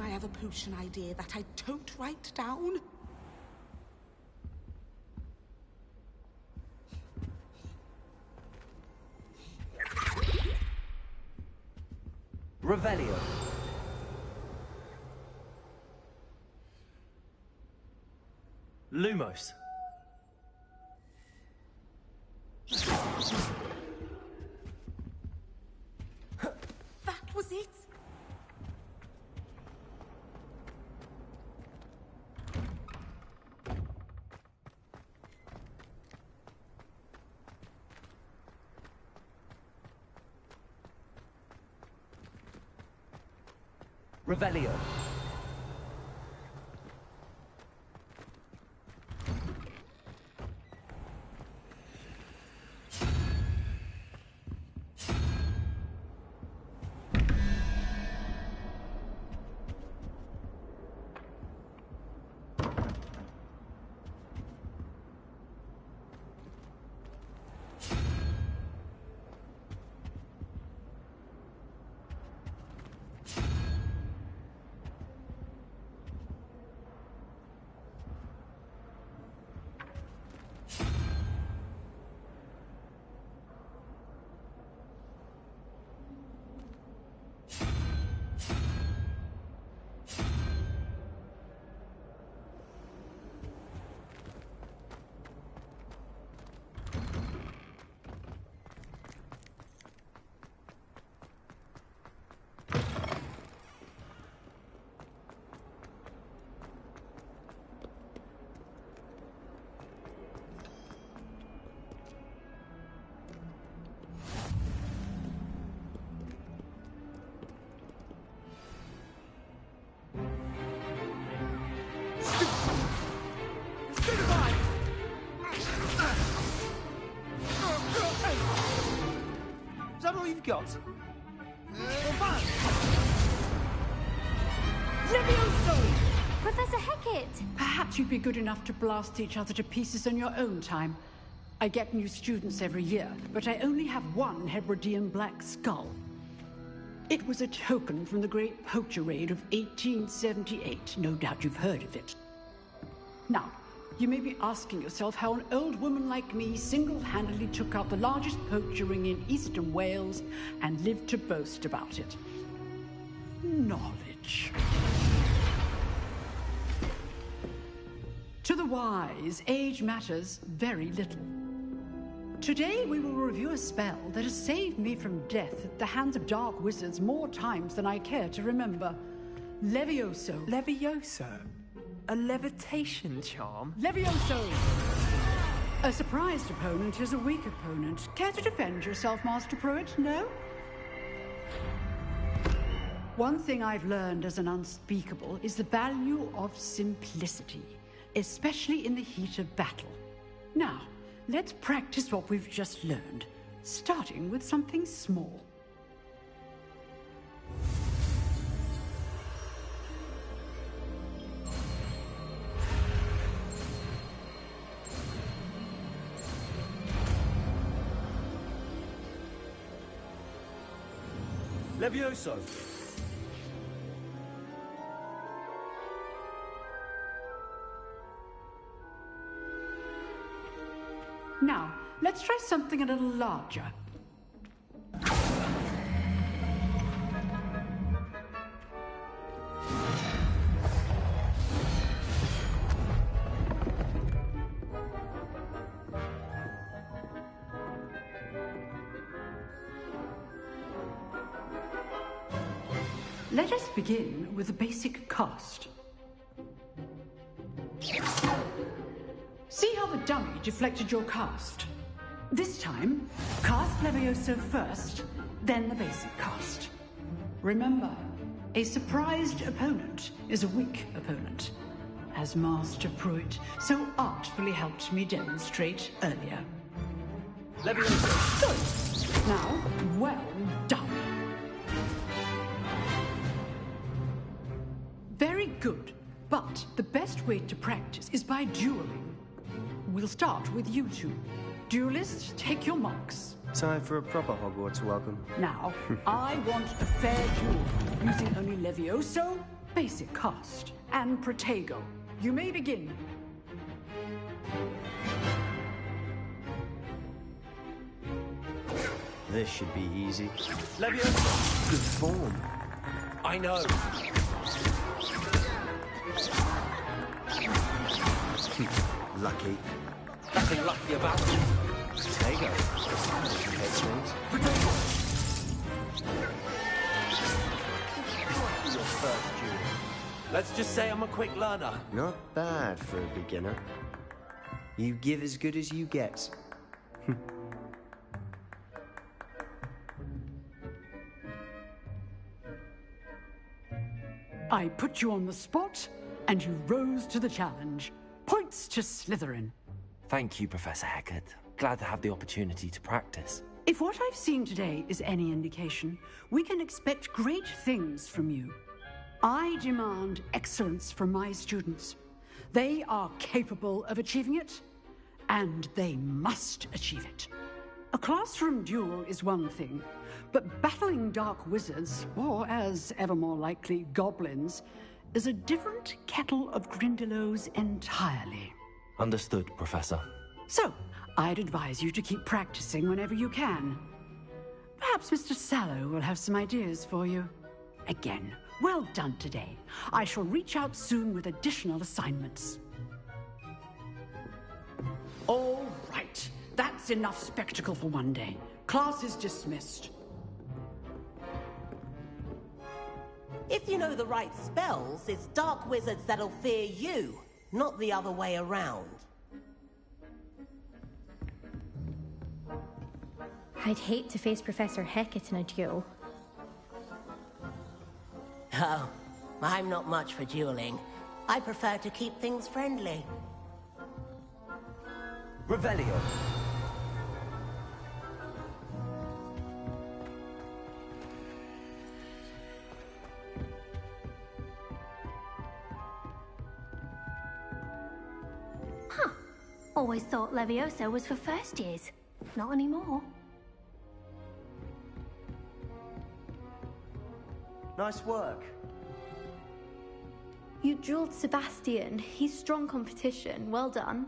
I have a potion idea that I don't write down? Revelio. Lumos. That was it? Revelio. Is that all you've got? Levioso! Professor Hecat! Perhaps you'd be good enough to blast each other to pieces on your own time. I get new students every year, but I only have one Hebridean black skull. It was a token from the Great Poacher Raid of 1878. No doubt you've heard of it. Now, you may be asking yourself how an old woman like me single-handedly took out the largest poacher ring in eastern Wales and lived to boast about it. Knowledge. To the wise, age matters very little. Today we will review a spell that has saved me from death at the hands of dark wizards more times than I care to remember. Levioso. Levioso? A levitation charm? Levioso! A surprised opponent is a weak opponent. Care to defend yourself, Master Pruitt? No? One thing I've learned as an unspeakable is the value of simplicity, especially in the heat of battle. Now, let's practice what we've just learned, starting with something small. Levioso. Now, let's try something a little larger. Let us begin with the basic cast. See how the dummy deflected your cast? This time, cast Levioso first, then the basic cast. Remember, a surprised opponent is a weak opponent, as Master Pruitt so artfully helped me demonstrate earlier. Levioso. Good. Now, well done. Very good, but the best way to practice is by dueling. We'll start with you two. Duelists, take your marks. Time for a proper Hogwarts welcome. Now, I want a fair duel, using only Levioso basic cast, and Protego. You may begin. This should be easy. Levioso! Good form. I know. Lucky. Nothing lucky about it. There you go. Takes things. Your first duel. Let's just say I'm a quick learner. Not bad for a beginner. You give as good as you get. I put you on the spot, and you rose to the challenge. Points to Slytherin. Thank you, Professor Hecat. Glad to have the opportunity to practice. If what I've seen today is any indication, we can expect great things from you. I demand excellence from my students. They are capable of achieving it, and they must achieve it. A classroom duel is one thing, but battling dark wizards, or as ever more likely, goblins, is a different kettle of Grindylows entirely. Understood, Professor. So, I'd advise you to keep practicing whenever you can. Perhaps Mr. Sallow will have some ideas for you. Again, well done today. I shall reach out soon with additional assignments. All right. That's enough spectacle for one day. Class is dismissed. If you know the right spells, it's dark wizards that'll fear you, not the other way around. I'd hate to face Professor Hecat in a duel. Oh, I'm not much for dueling. I prefer to keep things friendly. Revelio. Always thought Levioso was for first years. Not anymore. Nice work. You dueled Sebastian. He's strong competition. Well done.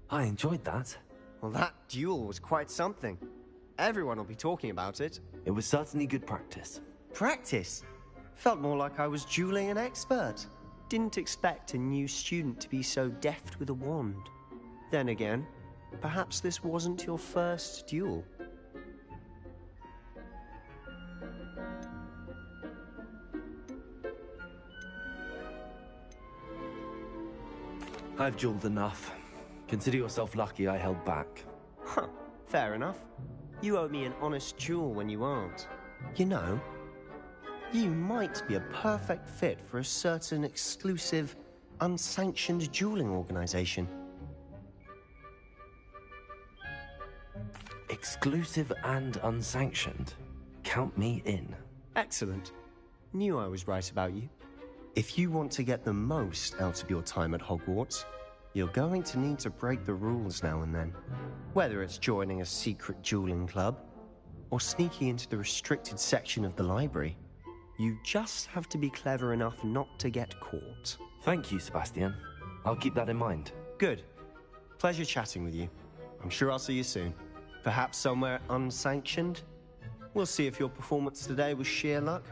I enjoyed that. Well, that duel was quite something. Everyone will be talking about it. It was certainly good practice. Practice? Felt more like I was dueling an expert. Didn't expect a new student to be so deft with a wand. Then again, perhaps this wasn't your first duel. I've dueled enough. Consider yourself lucky I held back. Huh, fair enough. You owe me an honest duel when you aren't. You know, you might be a perfect fit for a certain exclusive, unsanctioned dueling organization. Exclusive and unsanctioned. Count me in. Excellent. Knew I was right about you. If you want to get the most out of your time at Hogwarts, you're going to need to break the rules now and then. Whether it's joining a secret dueling club, or sneaking into the restricted section of the library, you just have to be clever enough not to get caught. Thank you, Sebastian. I'll keep that in mind. Good. Pleasure chatting with you. I'm sure I'll see you soon. Perhaps somewhere unsanctioned? We'll see if your performance today was sheer luck,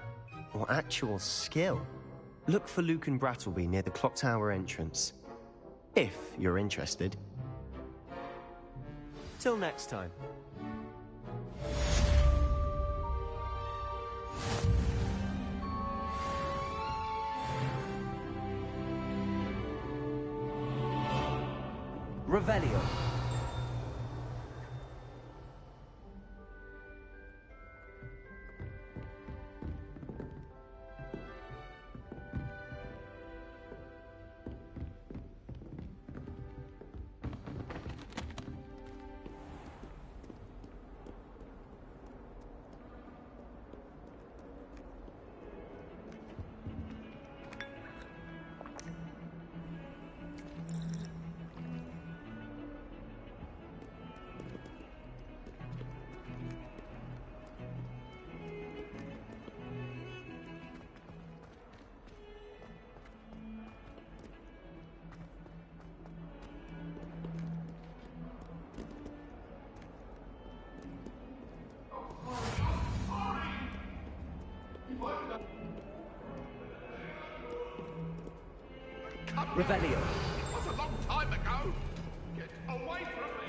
or actual skill. Look for Luke and Brattleby near the clock tower entrance. If you're interested. Till next time. Revelio. Revelio. It was a long time ago. Get away from me.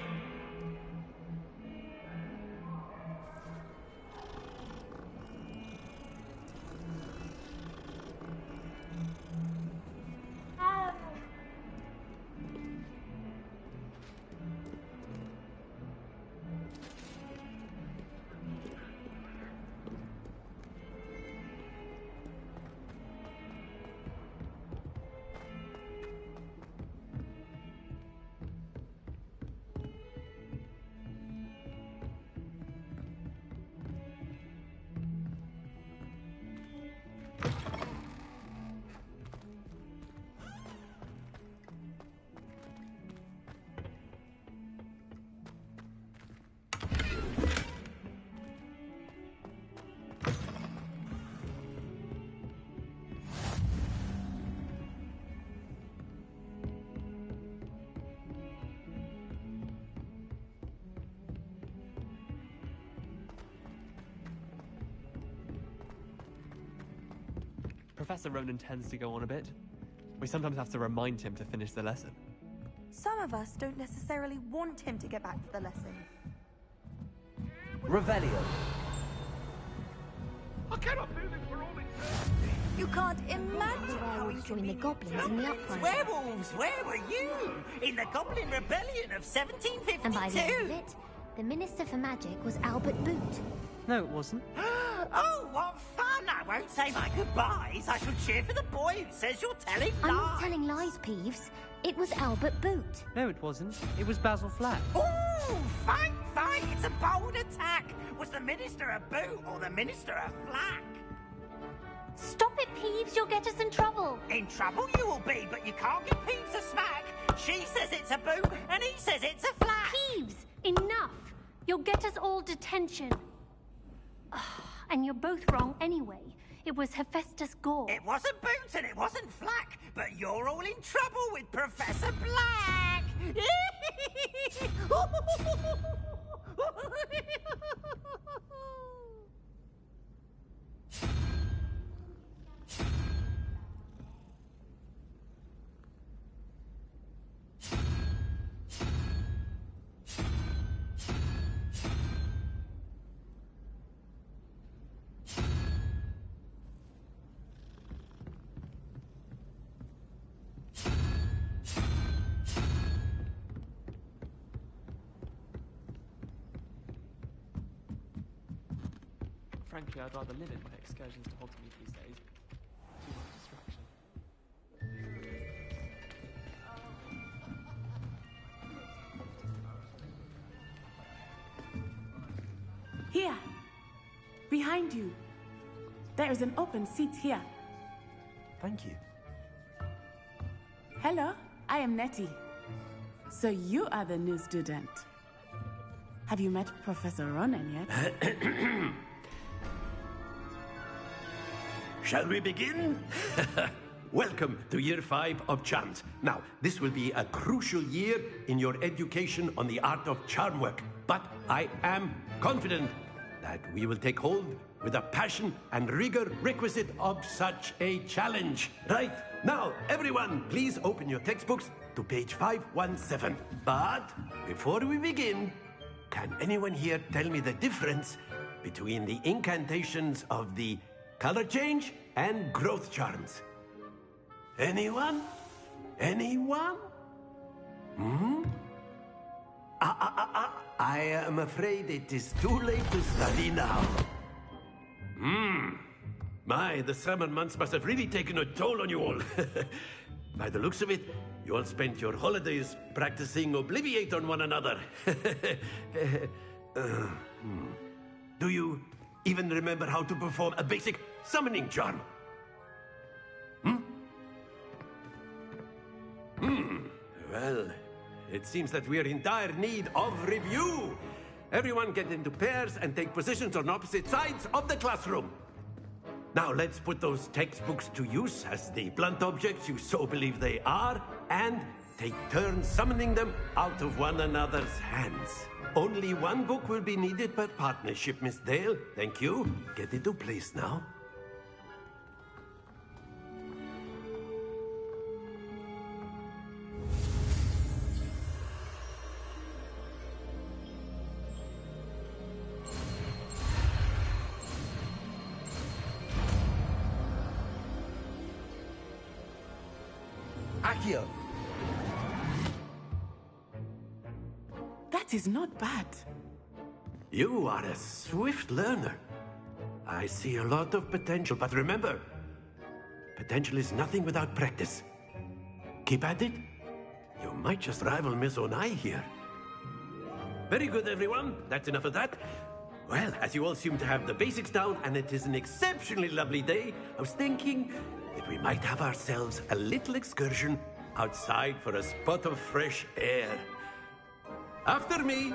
Professor Ronan tends to go on a bit. We sometimes have to remind him to finish the lesson. Some of us don't necessarily want him to get back to the lesson. Revelio. I cannot do this for all eternity. You can't imagine how Werewolves joined the goblins in the uprising. Werewolves, where were you? In the Goblin Rebellion of 1752? And by the end of it, the Minister for Magic was Albert Boot. No, it wasn't. Oh, what fun! I won't say my goodbyes. I shall cheer for the boy who says you're telling lies. I'm not telling lies, Peeves. It was Albert Boot. No, it wasn't. It was Basil Flack. Oh, fight! It's a bold attack. Was the Minister a boot or the Minister a flack? Stop it, Peeves. You'll get us in trouble. In trouble you will be, but you can't give Peeves a smack. She says it's a boot, and he says it's a flack. Peeves, enough. You'll get us all detention. And you're both wrong anyway. It was Hephaestus Gore. It wasn't Boot and it wasn't Flack, but you're all in trouble with Professor Black. Frankly, I'd rather limit my excursions to Hogsmeade these days. Too much distraction. Here, behind you. There is an open seat here. Thank you. Hello, I am Nettie. So you are the new student. Have you met Professor Ronan yet? Shall we begin? Welcome to Year 5 of Charms. Now, this will be a crucial year in your education on the art of charm work. But I am confident that we will take hold with the passion and rigor requisite of such a challenge. Right, now, everyone, please open your textbooks to page 517. But before we begin, can anyone here tell me the difference between the incantations of the color change and growth charms? Anyone? Anyone? I am afraid it is too late to study now. My, the summer months must have really taken a toll on you all. By the looks of it, you all spent your holidays practicing Obliviate on one another. Do you even remember how to perform a basic summoning charm? Well, it seems that we are in dire need of review. Everyone get into pairs and take positions on opposite sides of the classroom. Now let's put those textbooks to use as the blunt objects you so believe they are, and take turns summoning them out of one another's hands. Only one book will be needed per partnership, Miss Dale. Thank you. Get into place now. Accio! That is not bad. You are a swift learner. I see a lot of potential, but remember, potential is nothing without practice. Keep at it. You might just rival Miss Onai here. Very good, everyone. That's enough of that. Well, as you all seem to have the basics down, and it is an exceptionally lovely day, I was thinking that we might have ourselves a little excursion outside for a spot of fresh air. After me.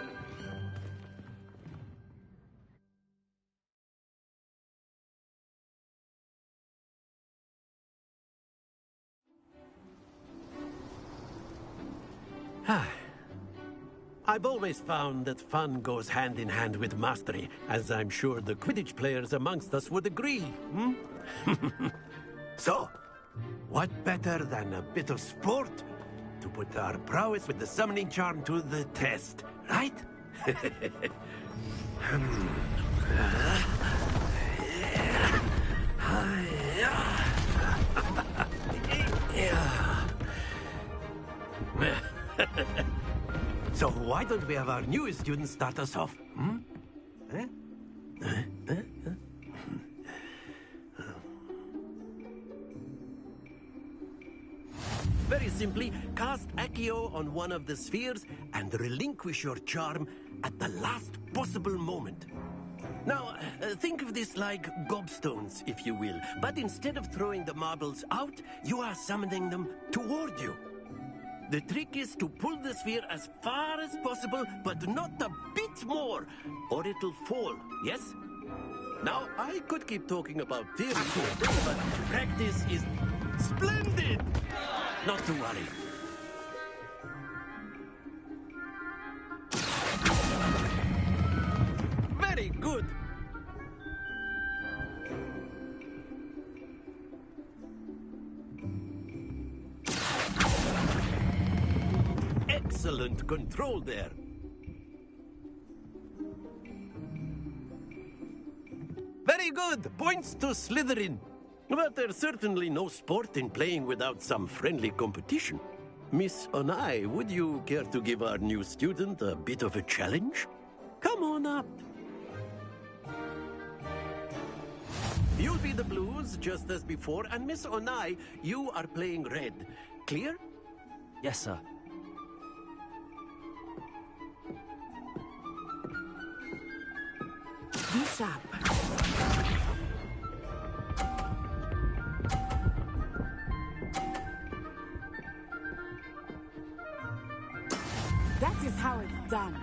I've always found that fun goes hand in hand with mastery, as I'm sure the Quidditch players amongst us would agree, hmm? So, what better than a bit of sport to put our prowess with the summoning charm to the test, right? So why don't we have our newest student start us off? Hmm? Very simply, cast Accio on one of the spheres and relinquish your charm at the last possible moment. Now, think of this like gobstones, if you will. But instead of throwing the marbles out, you are summoning them toward you. The trick is to pull the sphere as far as possible, but not a bit more, or it'll fall, yes? Now, I could keep talking about theory all day, but practice is splendid! Not to worry. Very good! Excellent control there. Very good. Points to Slytherin. But there's certainly no sport in playing without some friendly competition. Miss Onai, would you care to give our new student a bit of a challenge? Come on up. You'll be the blues, just as before, and Miss Onai, you are playing red. Clear? Yes, sir. Be sharp. That is how it's done.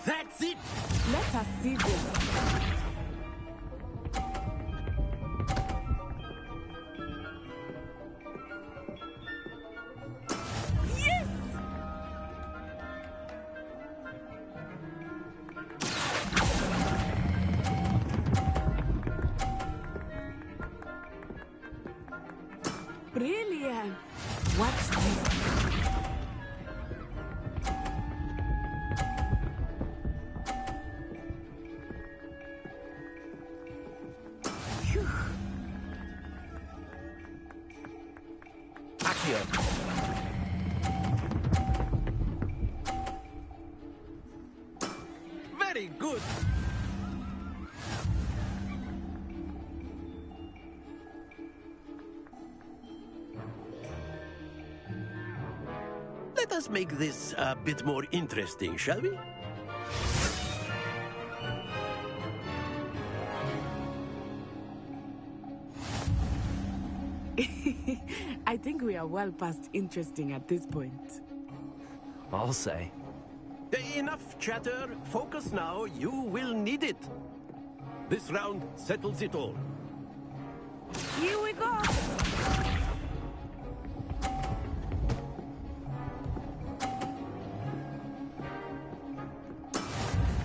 That's it! Let us see this. Brilliant! Watch this. Phew. Accio. Very good. Let us make this a bit more interesting, shall we? I think we are well past interesting at this point. I'll say. Enough chatter. Focus now. You will need it. This round settles it all. Here we go!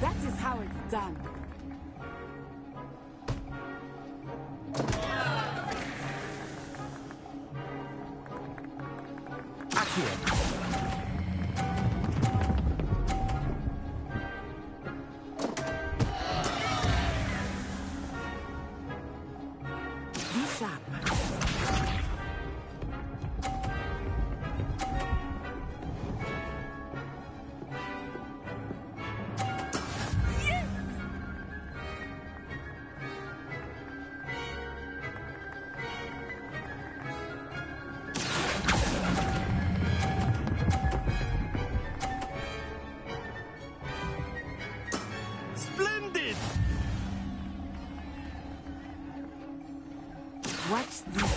That is how it's done. sharp. Splendid! Watch this.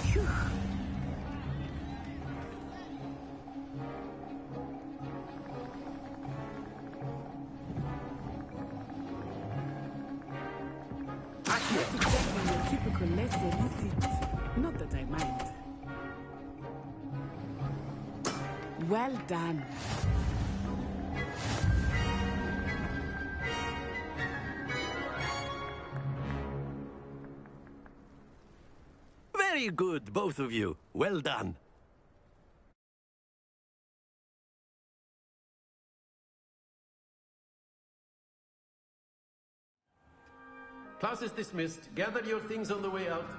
Phew. Not exactly your typical lesson, is it? Not that I mind. Well done. Very good, both of you. Well done. Class is dismissed. Gather your things on the way out.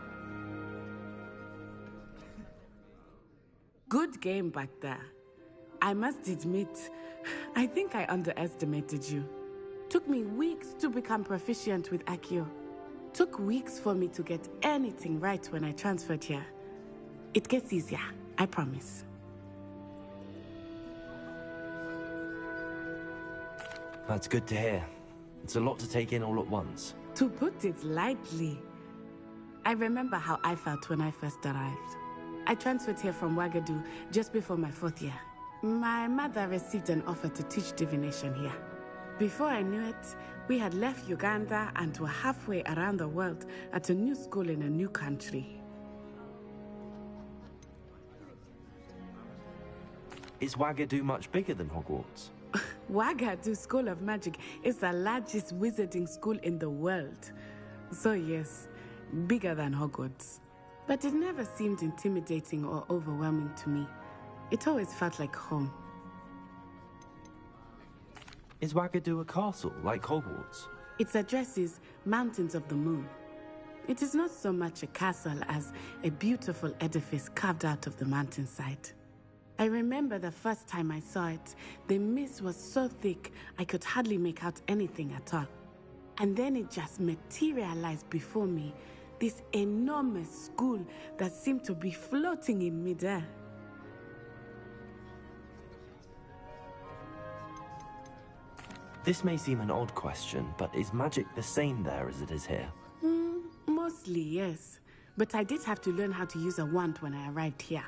Good game back there. I must admit, I think I underestimated you. Took me weeks to become proficient with Accio. Took weeks for me to get anything right when I transferred here. It gets easier, I promise. That's good to hear. It's a lot to take in all at once. To put it lightly, I remember how I felt when I first arrived. I transferred here from Wagadu just before my 4th year. My mother received an offer to teach divination here. Before I knew it, we had left Uganda and were halfway around the world at a new school in a new country. Is Wagadu much bigger than Hogwarts? Wagadu School of Magic is the largest wizarding school in the world. So yes, bigger than Hogwarts. But it never seemed intimidating or overwhelming to me. It always felt like home. Is Wagadu a castle, like Hogwarts? Its address is Mountains of the Moon. It is not so much a castle as a beautiful edifice carved out of the mountainside. I remember the first time I saw it, the mist was so thick I could hardly make out anything at all. And then it just materialized before me, this enormous school that seemed to be floating in midair. This may seem an odd question, but is magic the same there as it is here? Mostly, yes. But I did have to learn how to use a wand when I arrived here.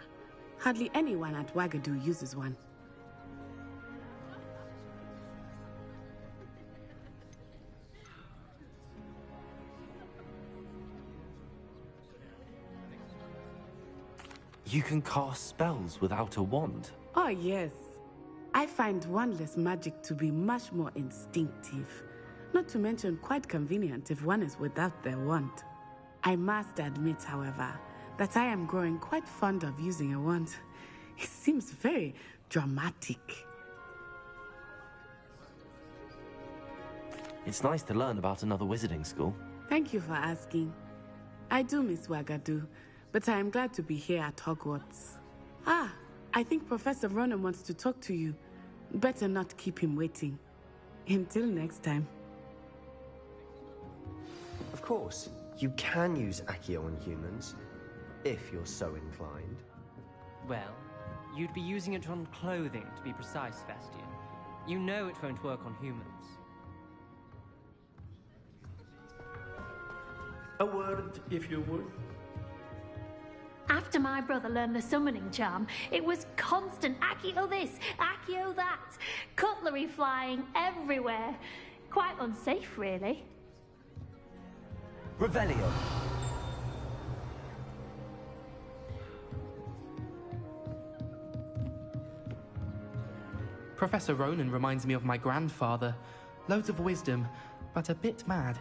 Hardly anyone at Wagadu uses one. You can cast spells without a wand? Oh, yes. I find wandless magic to be much more instinctive. Not to mention quite convenient if one is without their wand. I must admit, however, that I am growing quite fond of using a wand. It seems very dramatic. It's nice to learn about another wizarding school. Thank you for asking. I do miss Wagadu, but I am glad to be here at Hogwarts. Ah, I think Professor Ronan wants to talk to you. Better not keep him waiting. Until next time. Of course, you can use Accio on humans, if you're so inclined. Well, you'd be using it on clothing, to be precise, Sebastian. You know it won't work on humans. A word, if you would. After my brother learned the summoning charm, it was constant Accio this, Accio that. Cutlery flying everywhere. Quite unsafe, really. Revelio. Professor Ronan reminds me of my grandfather. Loads of wisdom, but a bit mad.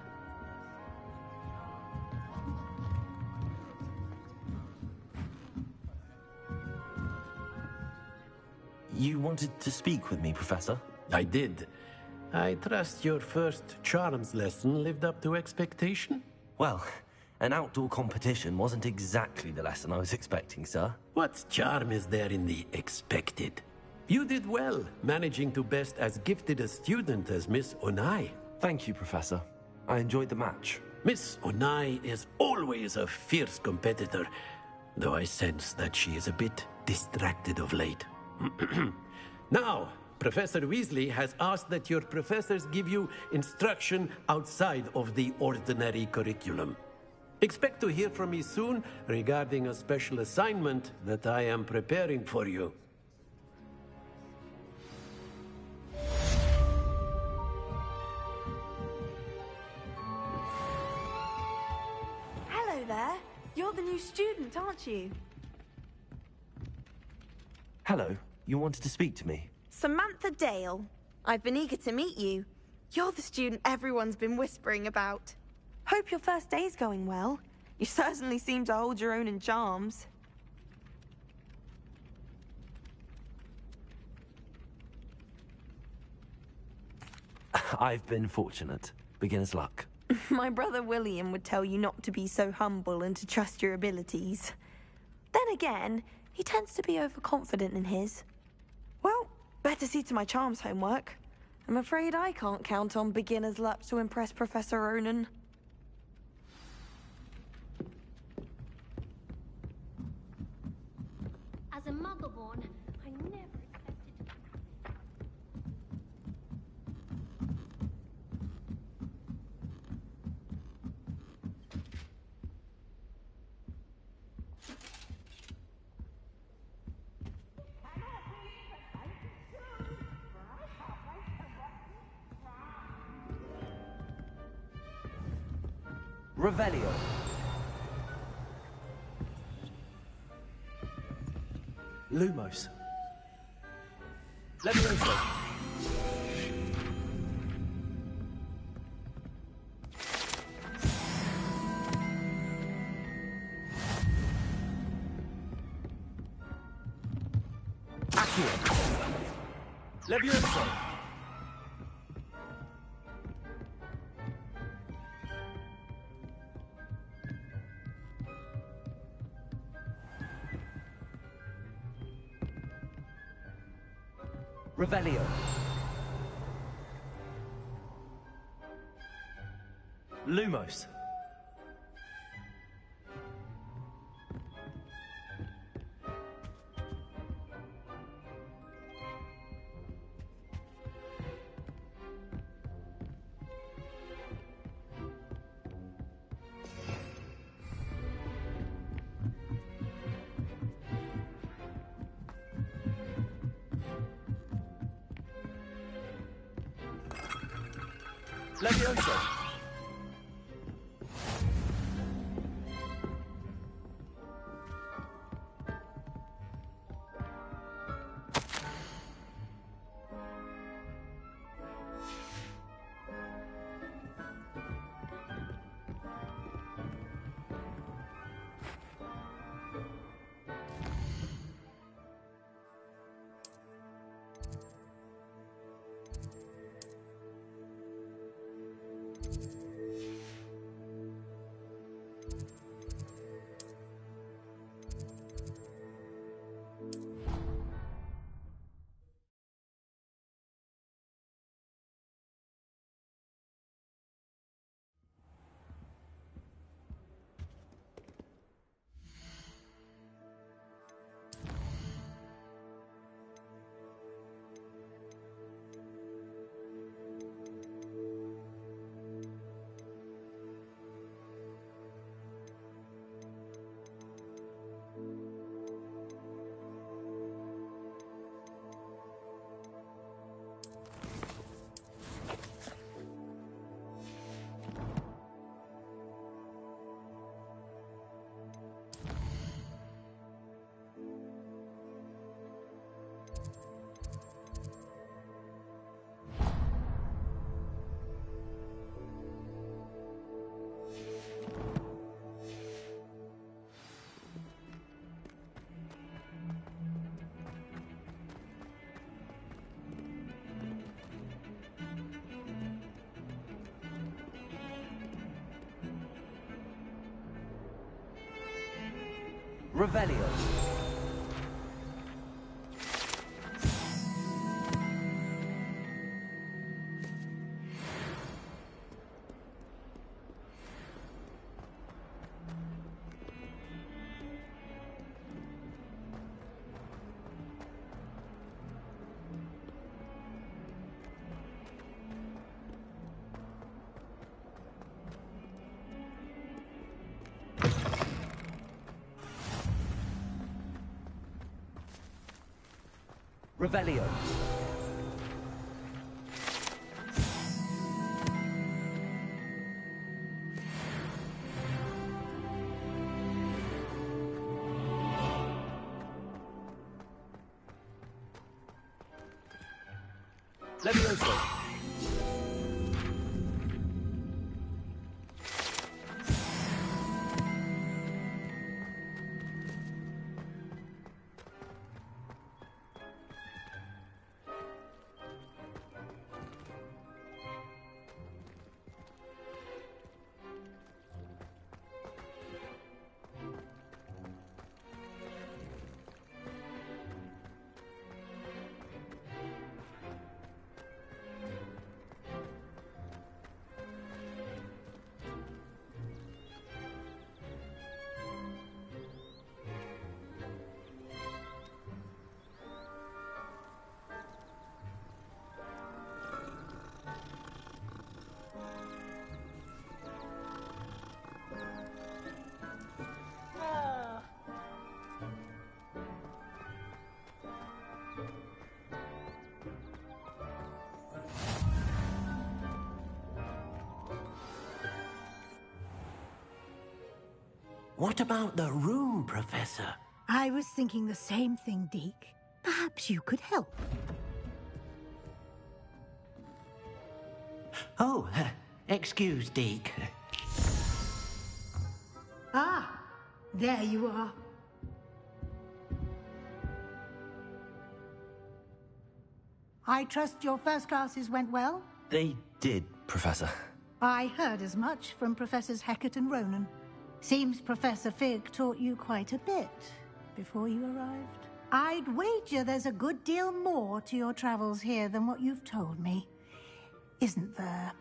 You wanted to speak with me, Professor? I did. I trust your first charms lesson lived up to expectation? Well, an outdoor competition wasn't exactly the lesson I was expecting, sir. What charm is there in the expected? You did well, managing to best as gifted a student as Miss Onai. Thank you, Professor. I enjoyed the match. Miss Onai is always a fierce competitor, though I sense that she is a bit distracted of late. Now, Professor Weasley has asked that your professors give you instruction outside of the ordinary curriculum. Expect to hear from me soon regarding a special assignment that I am preparing for you. Hello there. You're the new student, aren't you? Hello, you wanted to speak to me? Samantha Dale. I've been eager to meet you. You're the student everyone's been whispering about. Hope your first day's going well. You certainly seem to hold your own in charms. I've been fortunate. Beginner's luck. My brother William would tell you not to be so humble and to trust your abilities. Then again, he tends to be overconfident in his. Well, better see to my charms homework. I'm afraid I can't count on beginner's luck to impress Professor Ronan. As a muggle-born, I never expected... Revelio. Lumos. Levioso. Accio. Levioso. Revelio. Lumos. Levioso. Revelio. Revelio. Levioso. What about the room, Professor? I was thinking the same thing, Deke. Perhaps you could help. Oh, excuse, Deke. Ah, there you are. I trust your first classes went well? They did, Professor. I heard as much from Professors Hecat and Ronan. Seems Professor Fig taught you quite a bit before you arrived. I'd wager there's a good deal more to your travels here than what you've told me. Isn't there?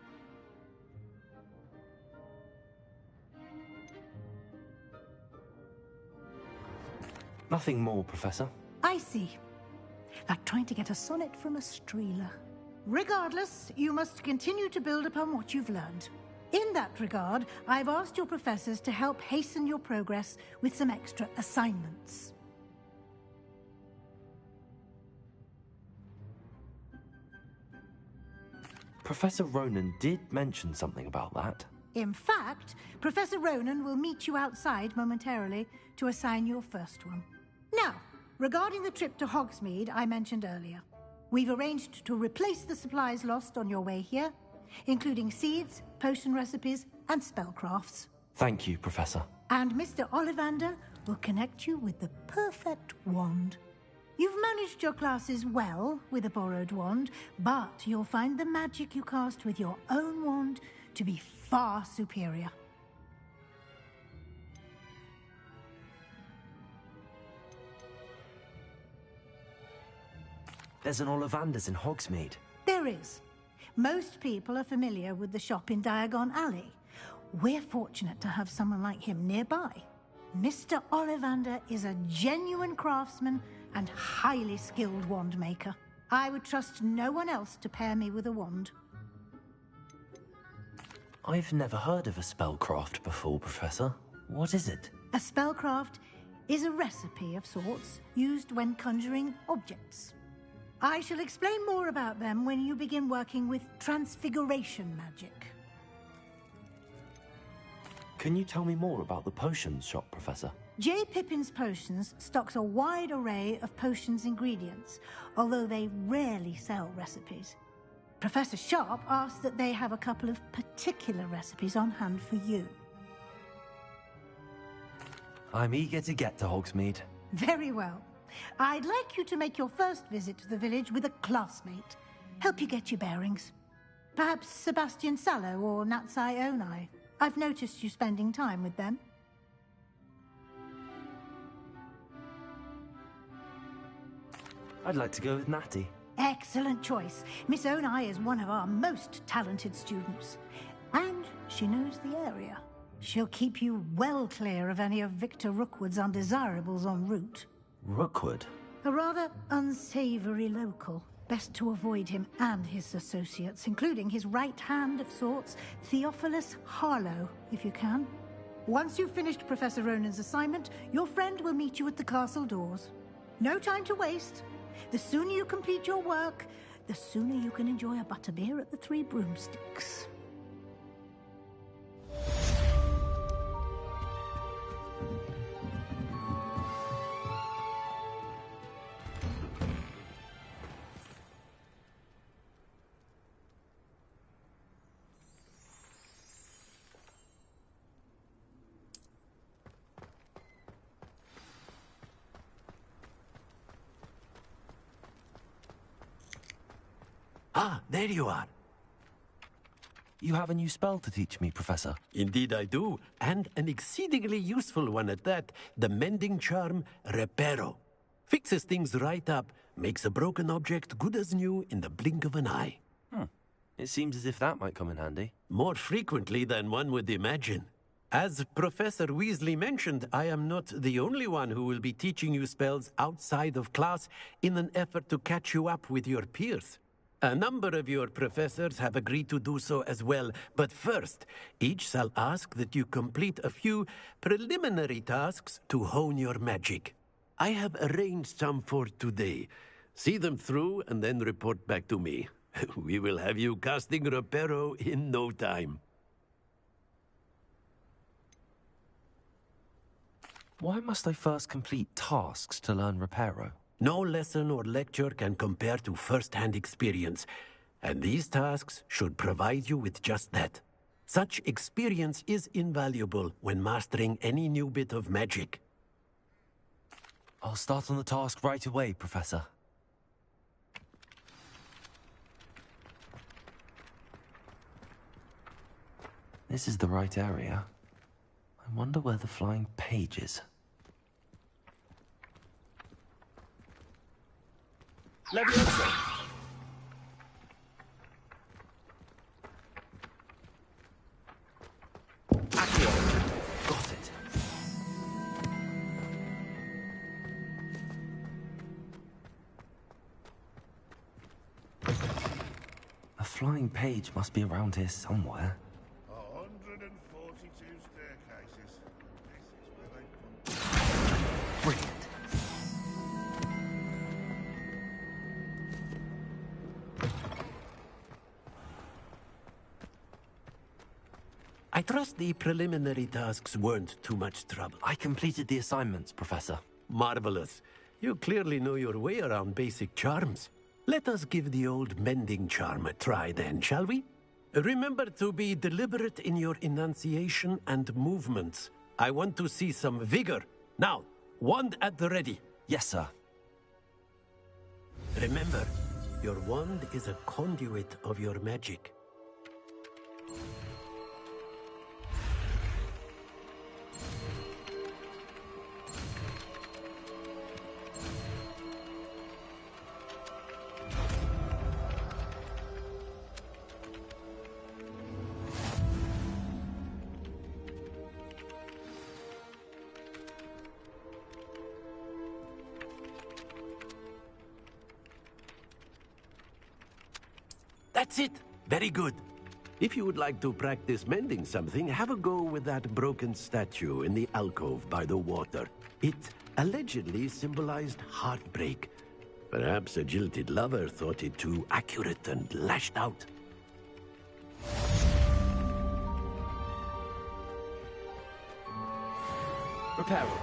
Nothing more, Professor. I see. Like trying to get a sonnet from a streeler. Regardless, you must continue to build upon what you've learned. In that regard, I've asked your professors to help hasten your progress with some extra assignments. Professor Ronan did mention something about that. In fact, Professor Ronan will meet you outside momentarily to assign your first one. Now, regarding the trip to Hogsmeade I mentioned earlier, we've arranged to replace the supplies lost on your way here, including seeds, potion recipes, and spellcrafts. Thank you, Professor. And Mr. Ollivander will connect you with the perfect wand. You've managed your classes well with a borrowed wand, but you'll find the magic you cast with your own wand to be far superior. There's an Ollivander's in Hogsmeade. There is. Most people are familiar with the shop in Diagon Alley. We're fortunate to have someone like him nearby. Mr. Ollivander is a genuine craftsman and highly skilled wand maker. I would trust no one else to pair me with a wand. I've never heard of a spellcraft before, Professor. What is it? A spellcraft is a recipe of sorts used when conjuring objects. I shall explain more about them when you begin working with transfiguration magic. Can you tell me more about the potions shop, Professor? J. Pippin's Potions stocks a wide array of potions ingredients, although they rarely sell recipes. Professor Sharp asked that they have a couple of particular recipes on hand for you. I'm eager to get to Hogsmeade. Very well. I'd like you to make your first visit to the village with a classmate. Help you get your bearings. Perhaps Sebastian Sallow or Natsai Onai. I've noticed you spending time with them. I'd like to go with Natty. Excellent choice. Miss Onai is one of our most talented students. And she knows the area. She'll keep you well clear of any of Victor Rookwood's undesirables en route. Rookwood? A rather unsavory local. Best to avoid him and his associates, including his right hand of sorts, Theophilus Harlow, if you can. Once you've finished Professor Ronan's assignment, your friend will meet you at the castle doors. No time to waste. The sooner you complete your work, the sooner you can enjoy a butterbeer at the Three Broomsticks. Ah, there you are. You have a new spell to teach me, Professor. Indeed I do, and an exceedingly useful one at that. The mending charm, Reparo. Fixes things right up, makes a broken object good as new in the blink of an eye. It seems as if that might come in handy. More frequently than one would imagine. As Professor Weasley mentioned, I am not the only one who will be teaching you spells outside of class in an effort to catch you up with your peers. A number of your professors have agreed to do so as well, but first, each shall ask that you complete a few preliminary tasks to hone your magic. I have arranged some for today. See them through and then report back to me. We will have you casting Reparo in no time. Why must I first complete tasks to learn Reparo? No lesson or lecture can compare to first-hand experience, and these tasks should provide you with just that. Such experience is invaluable when mastering any new bit of magic. I'll start on the task right away, Professor. This is the right area. I wonder where the flying page is. Leviosa! Accio! Got it. A flying page must be around here somewhere. 142 staircases. This is where they come. Brilliant. I trust the preliminary tasks weren't too much trouble. I completed the assignments, Professor. Marvelous. You clearly know your way around basic charms. Let us give the old mending charm a try then, shall we? Remember to be deliberate in your enunciation and movements. I want to see some vigor. Now, wand at the ready. Yes, sir. Remember, your wand is a conduit of your magic. That's it. Very good. If you would like to practice mending something, have a go with that broken statue in the alcove by the water. It allegedly symbolized heartbreak. Perhaps a jilted lover thought it too accurate and lashed out. Reparo.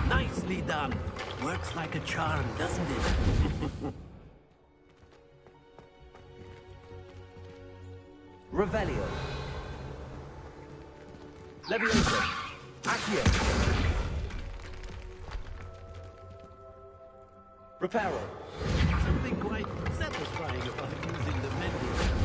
Nicely done. Works like a charm, doesn't it? Revelio. Leviosa. Accio. Reparo. Something quite satisfying about using the mending charm.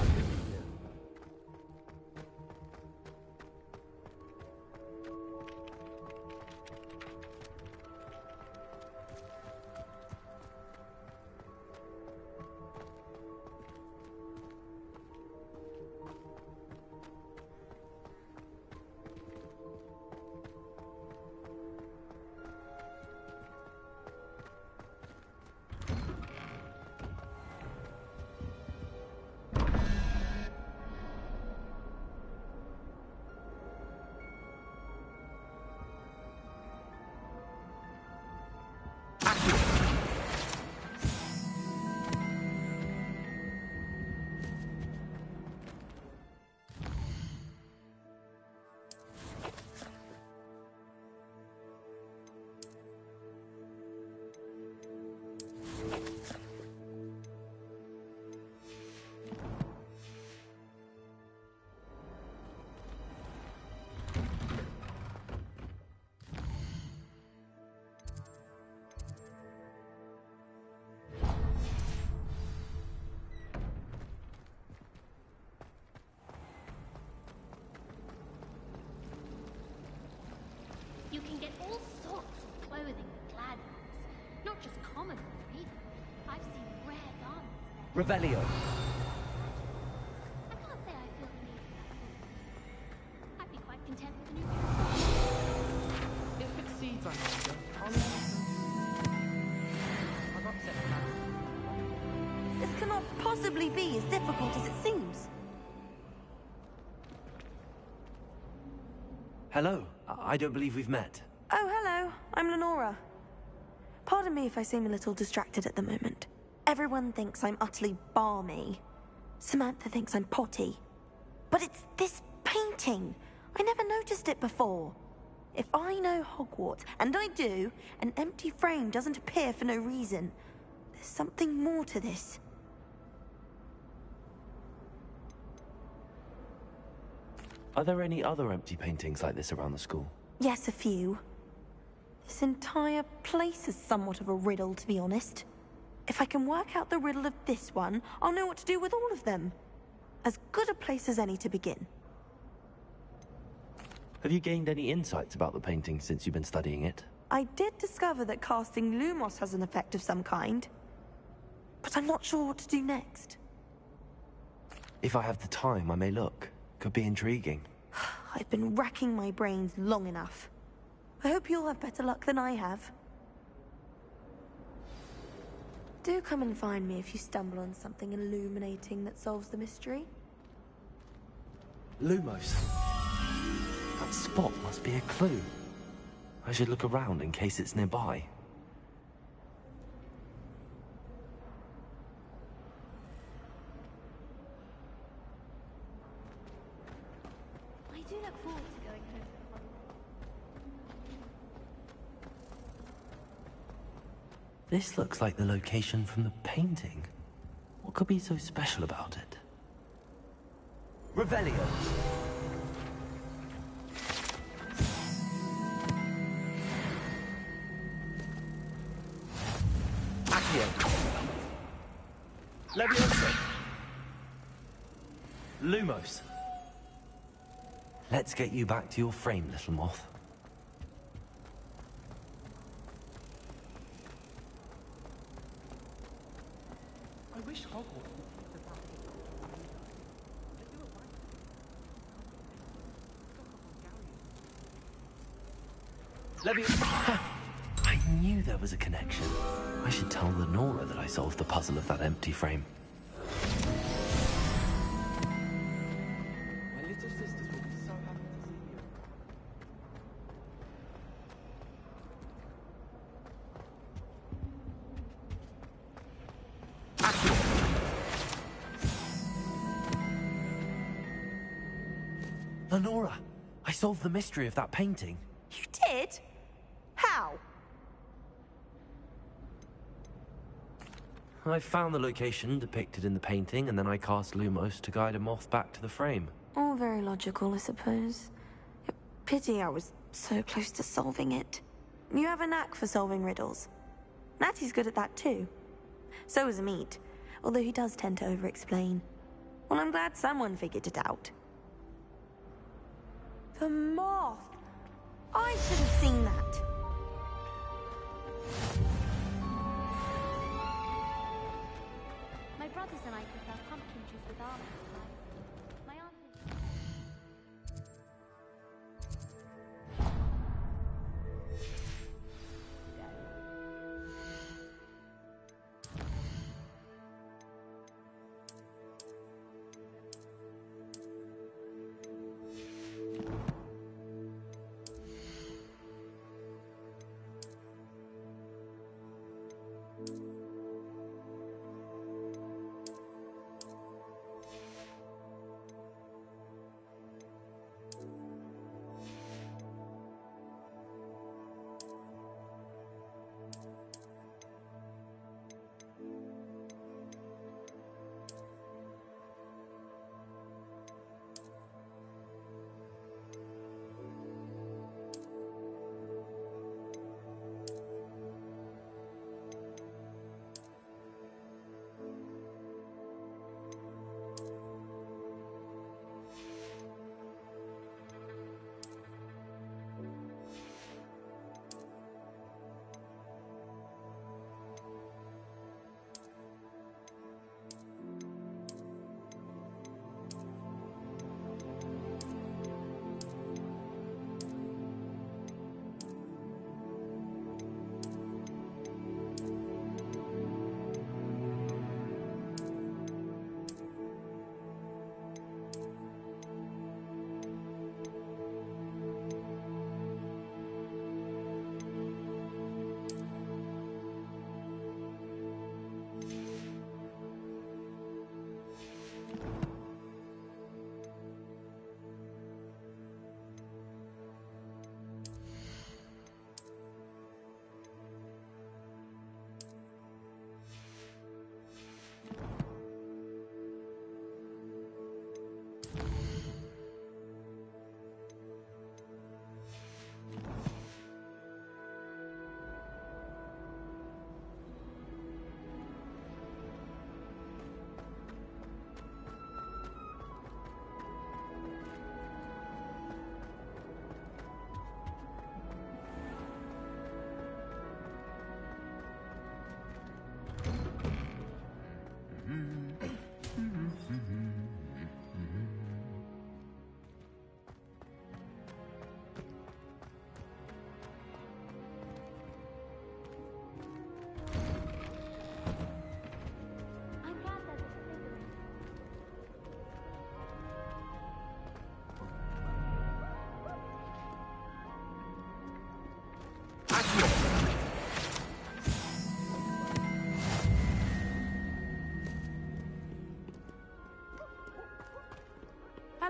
Revelio. I can't say I feel the need for that. I'd be quite content with a new If it succeeds, I master, I'll I've upset the man. This cannot possibly be as difficult as it seems. Hello. I don't believe we've met. Oh, hello. I'm Lenora. Pardon me if I seem a little distracted at the moment. Everyone thinks I'm utterly balmy. Samantha thinks I'm potty. But it's this painting. I never noticed it before. If I know Hogwarts, and I do, an empty frame doesn't appear for no reason. There's something more to this. Are there any other empty paintings like this around the school? Yes, a few. This entire place is somewhat of a riddle, to be honest. If I can work out the riddle of this one, I'll know what to do with all of them. As good a place as any to begin. Have you gained any insights about the painting since you've been studying it? I did discover that casting Lumos has an effect of some kind. But I'm not sure what to do next. If I have the time, I may look. Could be intriguing. I've been racking my brains long enough. I hope you'll have better luck than I have. Do come and find me if you stumble on something illuminating that solves the mystery. Lumos. That spot must be a clue. I should look around in case it's nearby. I do look forward to going home for the holiday. This looks like the location from the painting. What could be so special about it? Revelio. Accio. Leviosa. Lumos. Let's get you back to your frame, little moth. I wish Hogwarts would keep the back. They do it right. Leviosa. I knew there was a connection. I should tell Lenora that I solved the puzzle of that empty frame. My little sisters will be so happy to see you. Lenora, I solved the mystery of that painting. You did? How? I found the location depicted in the painting, and then I cast Lumos to guide a moth back to the frame. All very logical, I suppose. Pity I was so close to solving it. You have a knack for solving riddles. Natty's good at that too. So is Amit, although he does tend to over-explain. Well, I'm glad someone figured it out. The moth! I should have seen that. My brothers and I prepare pumpkin juice with almond pie. My aunt is...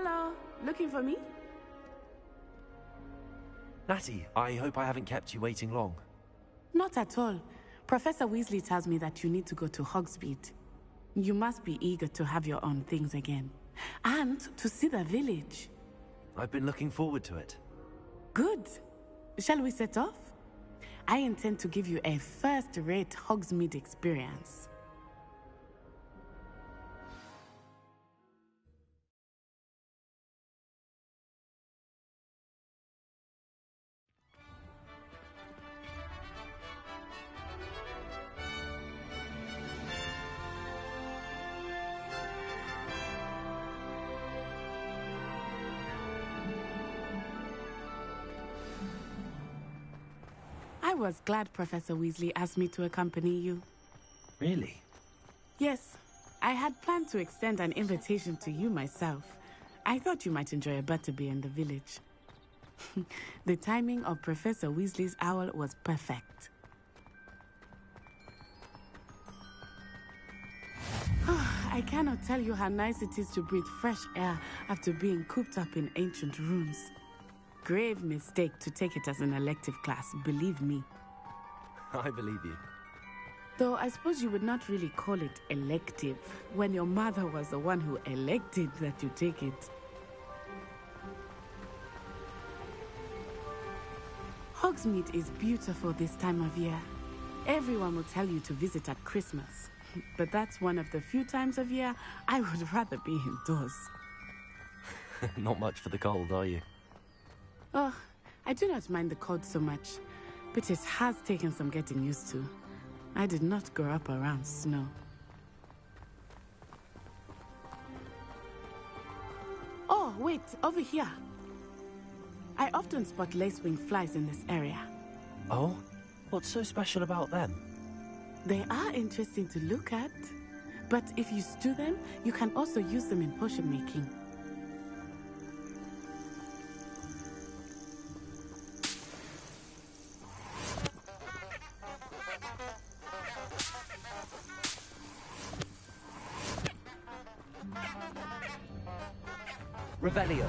Hello, looking for me? Natty, I hope I haven't kept you waiting long. Not at all. Professor Weasley tells me that you need to go to Hogsmeade. You must be eager to have your own things again. And to see the village. I've been looking forward to it. Good. Shall we set off? I intend to give you a first-rate Hogsmeade experience. I was glad Professor Weasley asked me to accompany you. Really? Yes, I had planned to extend an invitation to you myself. I thought you might enjoy a butterbeer in the village. The timing of Professor Weasley's owl was perfect. I cannot tell you how nice it is to breathe fresh air after being cooped up in ancient rooms. Grave mistake to take it as an elective class, believe me. I believe you. Though I suppose you would not really call it elective when your mother was the one who elected that you take it. Hogsmeade is beautiful this time of year. Everyone will tell you to visit at Christmas. But that's one of the few times of year I would rather be indoors. Not much for the cold, are you? Oh, I do not mind the cold so much, but it has taken some getting used to. I did not grow up around snow. Oh, wait, over here. I often spot lacewing flies in this area. Oh? What's so special about them? They are interesting to look at, but if you stew them, you can also use them in potion making. Revelio.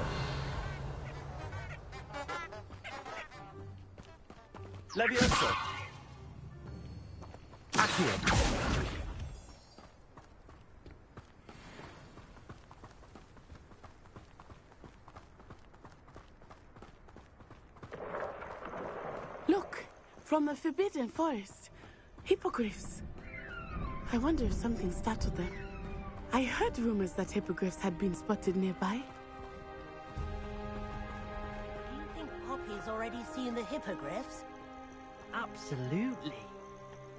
Levioso. Accio. Look, from the Forbidden Forest. Hippogriffs. I wonder if something startled them. I heard rumors that hippogriffs had been spotted nearby. Do you think Poppy's already seen the hippogriffs? Absolutely.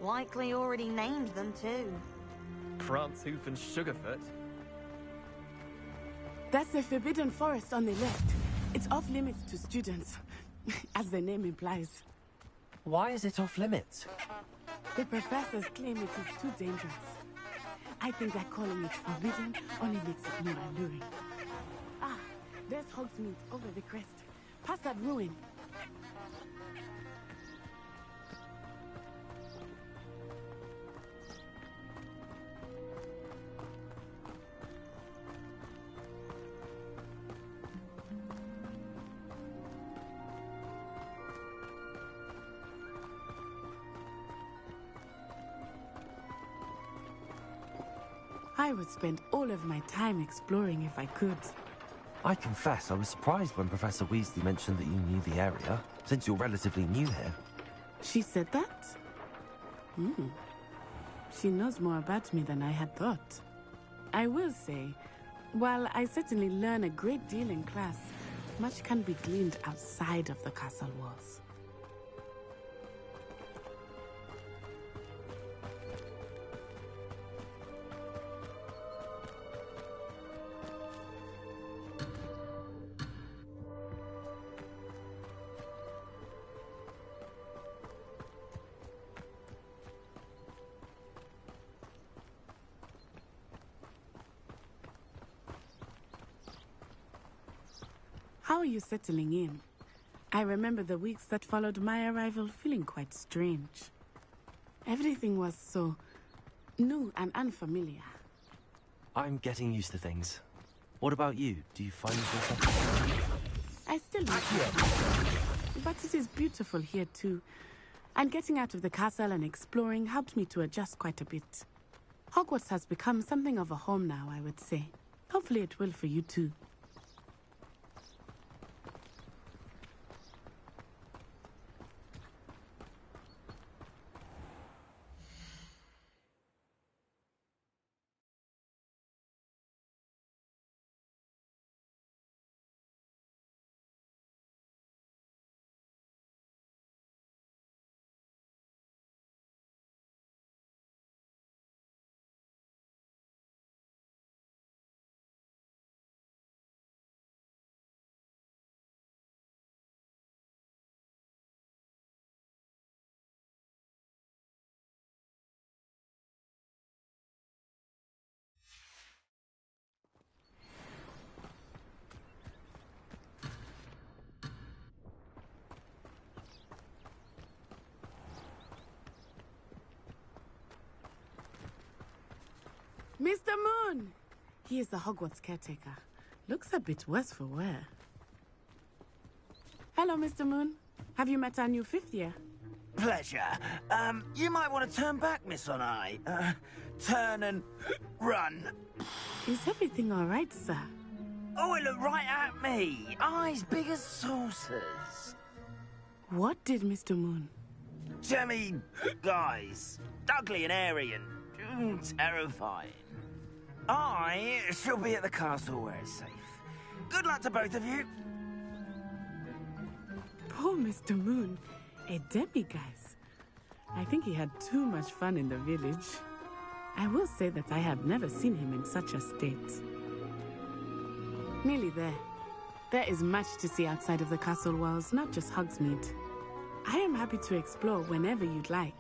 Likely already named them too. Prancehoof and Sugarfoot. That's the Forbidden Forest on the left. It's off limits to students, as the name implies. Why is it off limits? The professors claim it is too dangerous. I think that calling it forbidden only makes it more alluring. Ah, there's Hogsmeade over the crest. Past that ruin. I would spend all of my time exploring if I could. I confess, I was surprised when Professor Weasley mentioned that you knew the area, since you're relatively new here. She said that? She knows more about me than I had thought. I will say, while I certainly learn a great deal in class, much can be gleaned outside of the castle walls. How are you settling in? I remember the weeks that followed my arrival feeling quite strange. Everything was so new and unfamiliar. I'm getting used to things. What about you? Do you find yourself... I still like it. But it is beautiful here too. And getting out of the castle and exploring helped me to adjust quite a bit. Hogwarts has become something of a home now, I would say. Hopefully it will for you too. Mr. Moon! He is the Hogwarts caretaker. Looks a bit worse for wear. Hello, Mr. Moon. Have you met our new fifth year? Pleasure. You might want to turn back, Miss On-Eye. Turn and run. Is everything all right, sir? Oh, it looked right at me. Eyes big as saucers. What did Mr. Moon? Jemmy guys. Ugly and airy and terrifying. I shall be at the castle where it's safe. Good luck to both of you. Poor Mr. Moon. A demiguise. I think he had too much fun in the village. I will say that I have never seen him in such a state. Nearly there. There is much to see outside of the castle walls, not just Hogsmeade. I am happy to explore whenever you'd like.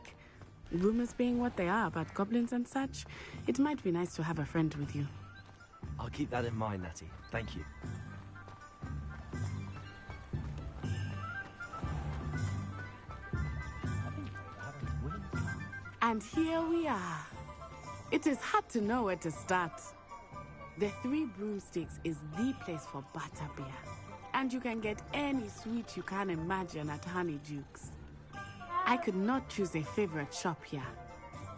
Rumors being what they are about goblins and such, it might be nice to have a friend with you. I'll keep that in mind, Natty. Thank you. And here we are. It is hard to know where to start. The Three Broomsticks is the place for butterbeer. And you can get any sweet you can imagine at Honeyduke's. I could not choose a favorite shop here.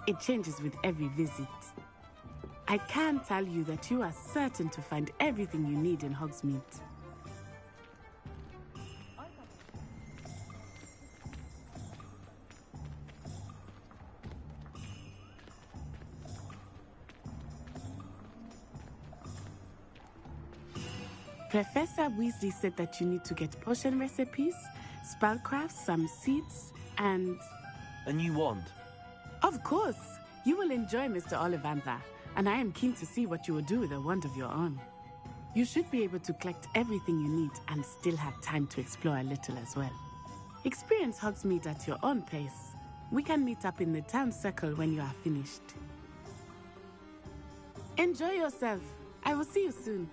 It changes with every visit. I can tell you that you are certain to find everything you need in Hogsmeade. Professor Weasley said that you need to get potion recipes, spellcrafts, some seeds, and... A new wand? Of course! You will enjoy Mr. Ollivander, and I am keen to see what you will do with a wand of your own. You should be able to collect everything you need and still have time to explore a little as well. Experience Hogsmeade at your own pace. We can meet up in the town circle when you are finished. Enjoy yourself. I will see you soon.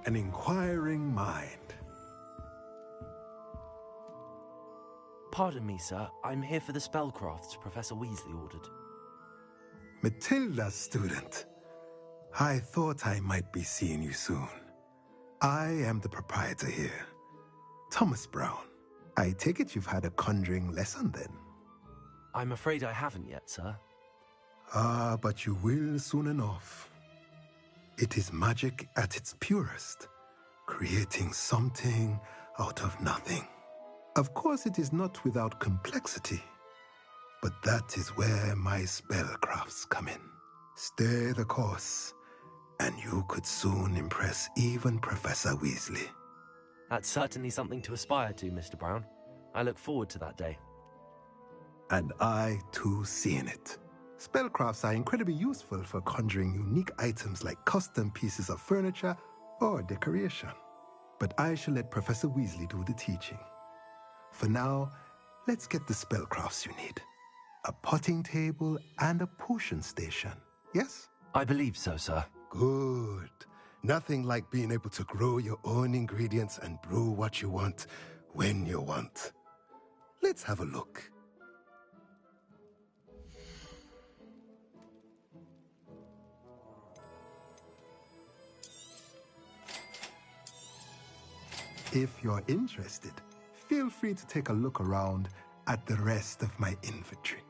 An inquiring mind. Pardon me, sir. I'm here for the spellcrafts Professor Weasley ordered. Matilda, student. I thought I might be seeing you soon. I am the proprietor here, Thomas Brown. I take it you've had a conjuring lesson then? I'm afraid I haven't yet, sir. Ah, but you will soon enough. It is magic at its purest, creating something out of nothing. Of course, it is not without complexity, but that is where my spellcrafts come in. Stay the course, and you could soon impress even Professor Weasley. That's certainly something to aspire to, Mr. Brown. I look forward to that day. And I, too, seeing it. Spellcrafts are incredibly useful for conjuring unique items like custom pieces of furniture or decoration. But I shall let Professor Weasley do the teaching. For now, let's get the spellcrafts you need. A potting table and a potion station, yes? I believe so, sir. Good. Nothing like being able to grow your own ingredients and brew what you want, when you want. Let's have a look. If you're interested, feel free to take a look around at the rest of my inventory.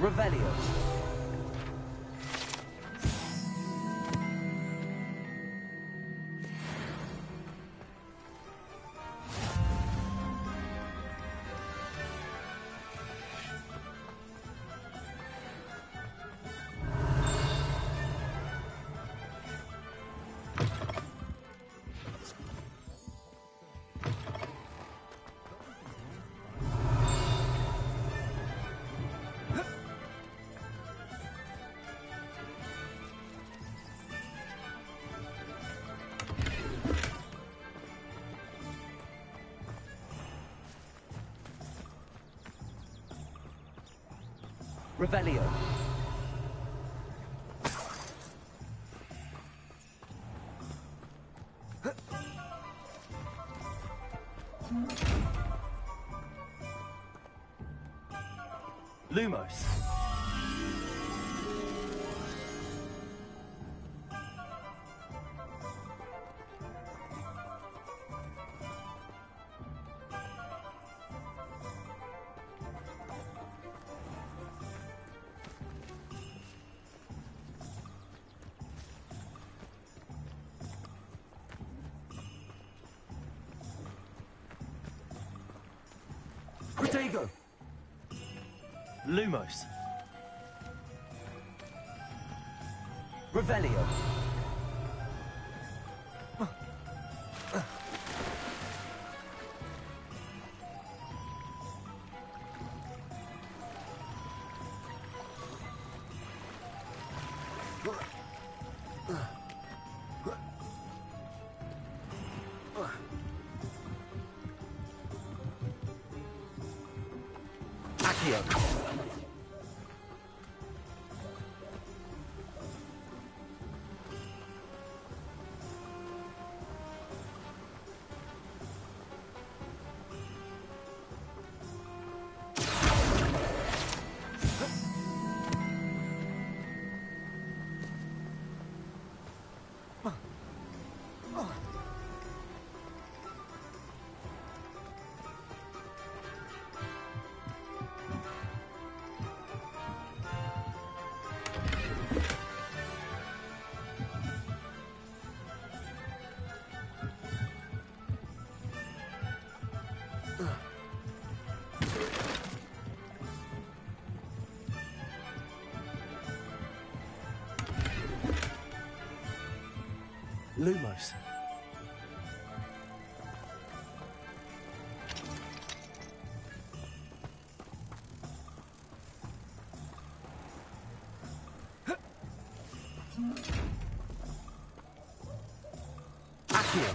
Revelio. Revelio. Lumos. Protego! Lumos. Revelio. Accio. Lumos. Accio.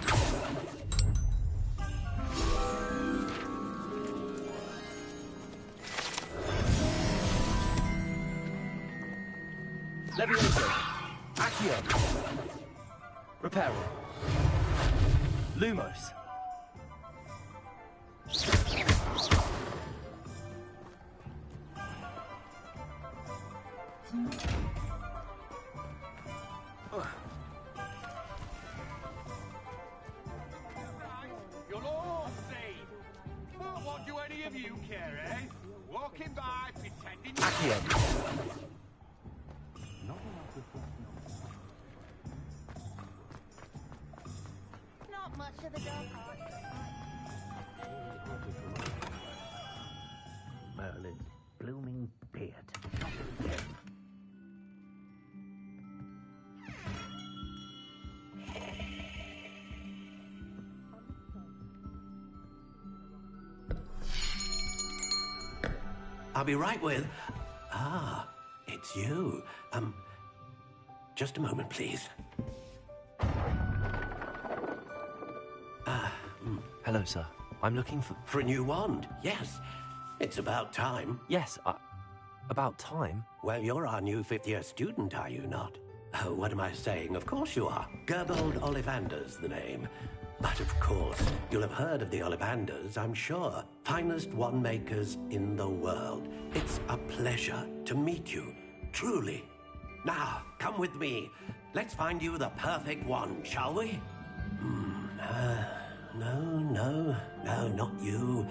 Levioso. Accio. Reparo. Lumos. You'll all see. But what do any of you care, eh? Walking by, pretending... Accio. Not much of the dark art. Merlin's blooming beard. I'll be right with... Ah, it's you. Just a moment, please. Hello, sir. I'm looking for... For a new wand, yes. It's about time. Yes, about time? Well, you're our new fifth-year student, are you not? Oh, what am I saying? Of course you are. Gerbold Ollivander's the name. But of course, you'll have heard of the Ollivanders, I'm sure. Finest wand makers in the world. It's a pleasure to meet you, truly. Now, come with me. Let's find you the perfect wand, shall we? No, not you.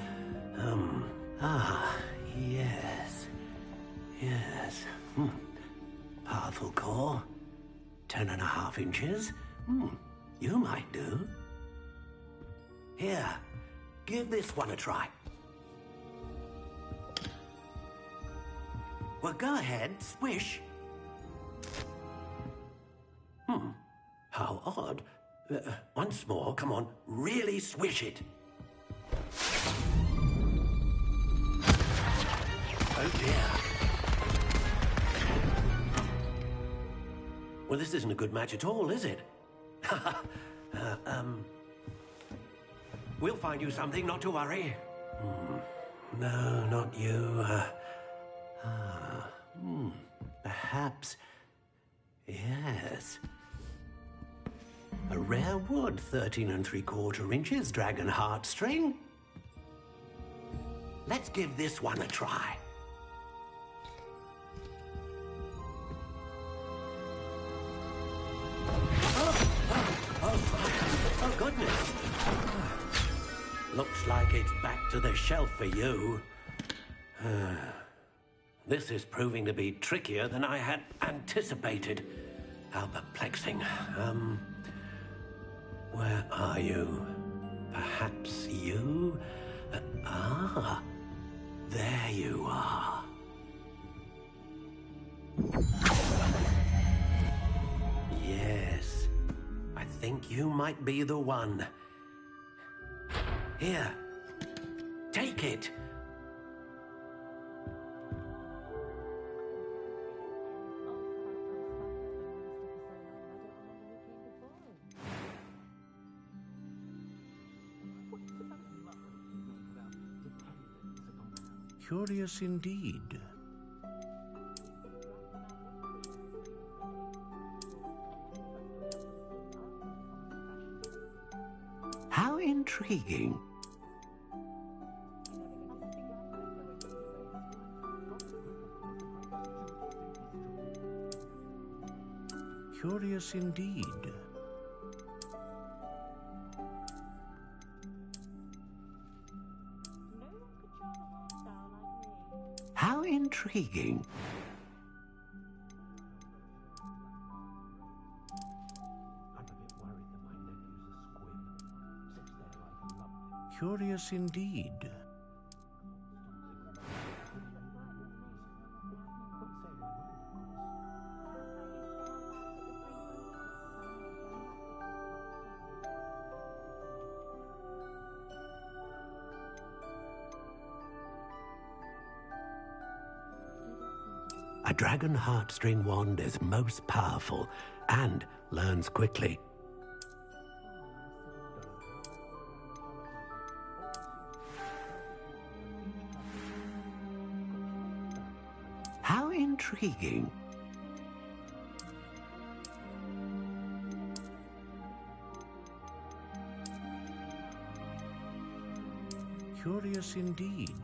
Yes. Powerful core. 10.5 inches. You might do. Here, give this one a try. Well, go ahead, swish. How odd. Once more, come on, really swish it. Oh dear. Well, this isn't a good match at all, is it? We'll find you something, not to worry. No, not you. Perhaps. Yes. A rare wood, 13 3/4 inches, dragon heartstring. Let's give this one a try. Oh, goodness. Looks like it's back to the shelf for you. This is proving to be trickier than I had anticipated. How perplexing. Where are you? Perhaps you? There you are. Yes. I think you might be the one. Here. Take it. Curious indeed. How intriguing. Curious indeed. How intriguing. Curious indeed. A dragon heartstring wand is most powerful and learns quickly. How intriguing. Curious indeed.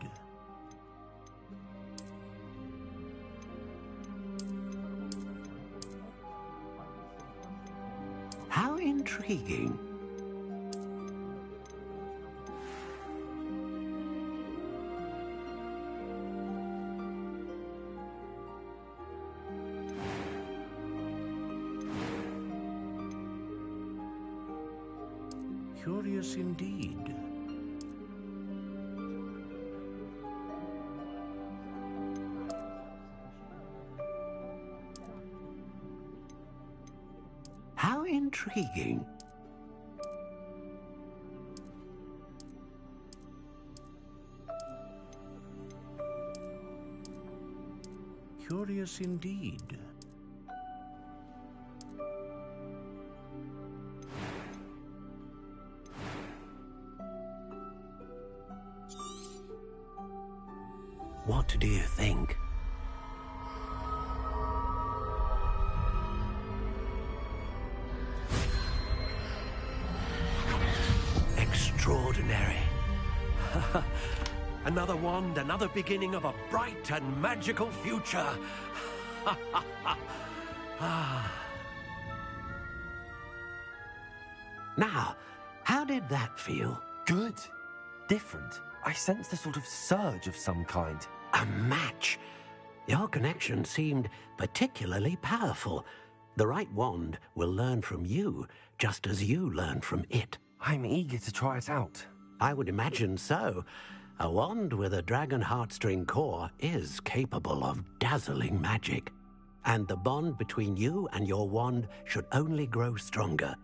How intriguing. Curious indeed. How intriguing. Curious indeed. What do you think? Extraordinary. Another wand, another beginning of a bright and magical future. Now, how did that feel? Good. Different. I sensed a sort of surge of some kind. A match. Your connection seemed particularly powerful. The right wand will learn from you, just as you learn from it. I'm eager to try it out. I would imagine so. A wand with a dragon heartstring core is capable of dazzling magic. And the bond between you and your wand should only grow stronger.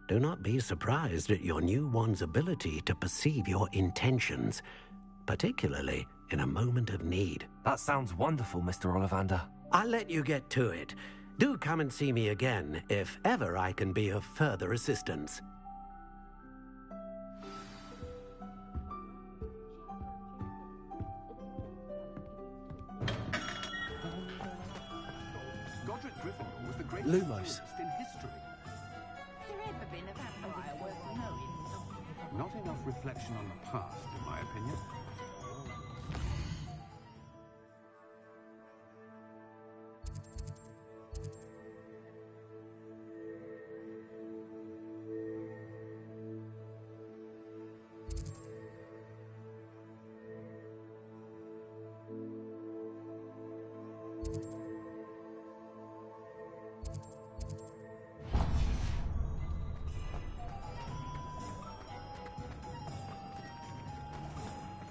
Do not be surprised at your new wand's ability to perceive your intentions, particularly in a moment of need. That sounds wonderful, Mr. Ollivander. I'll let you get to it. Do come and see me again if ever I can be of further assistance. Lumos. Not enough reflection on the past, in my opinion.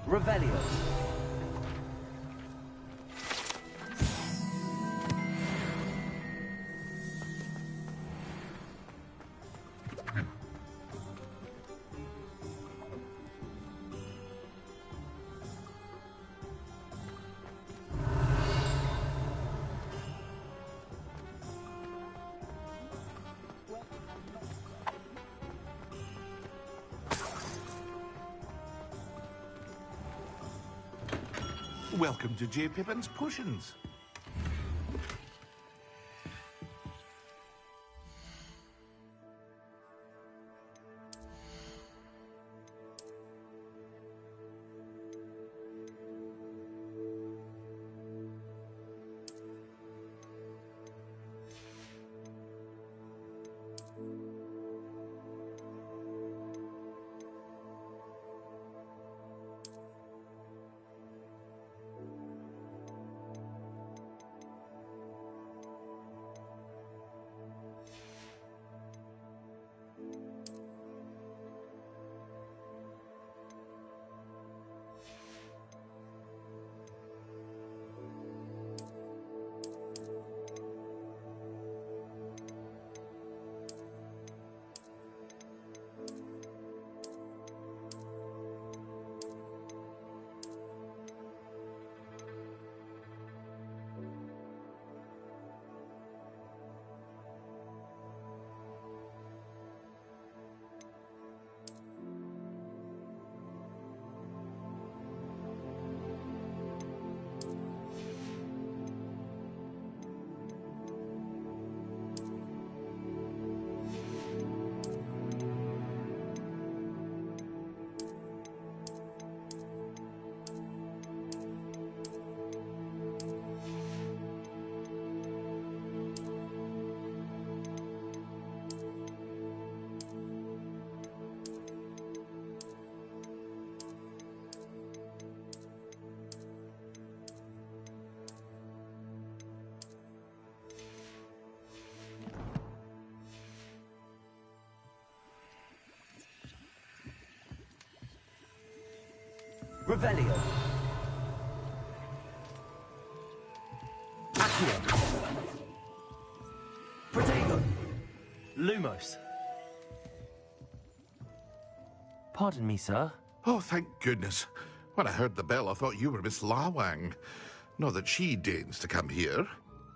Revelio. Welcome to J. Pippin's Potions. Revelio. Accio. Protego. Lumos. Pardon me, sir. Oh, thank goodness. When I heard the bell, I thought you were Miss Lawang. Not that she deigns to come here.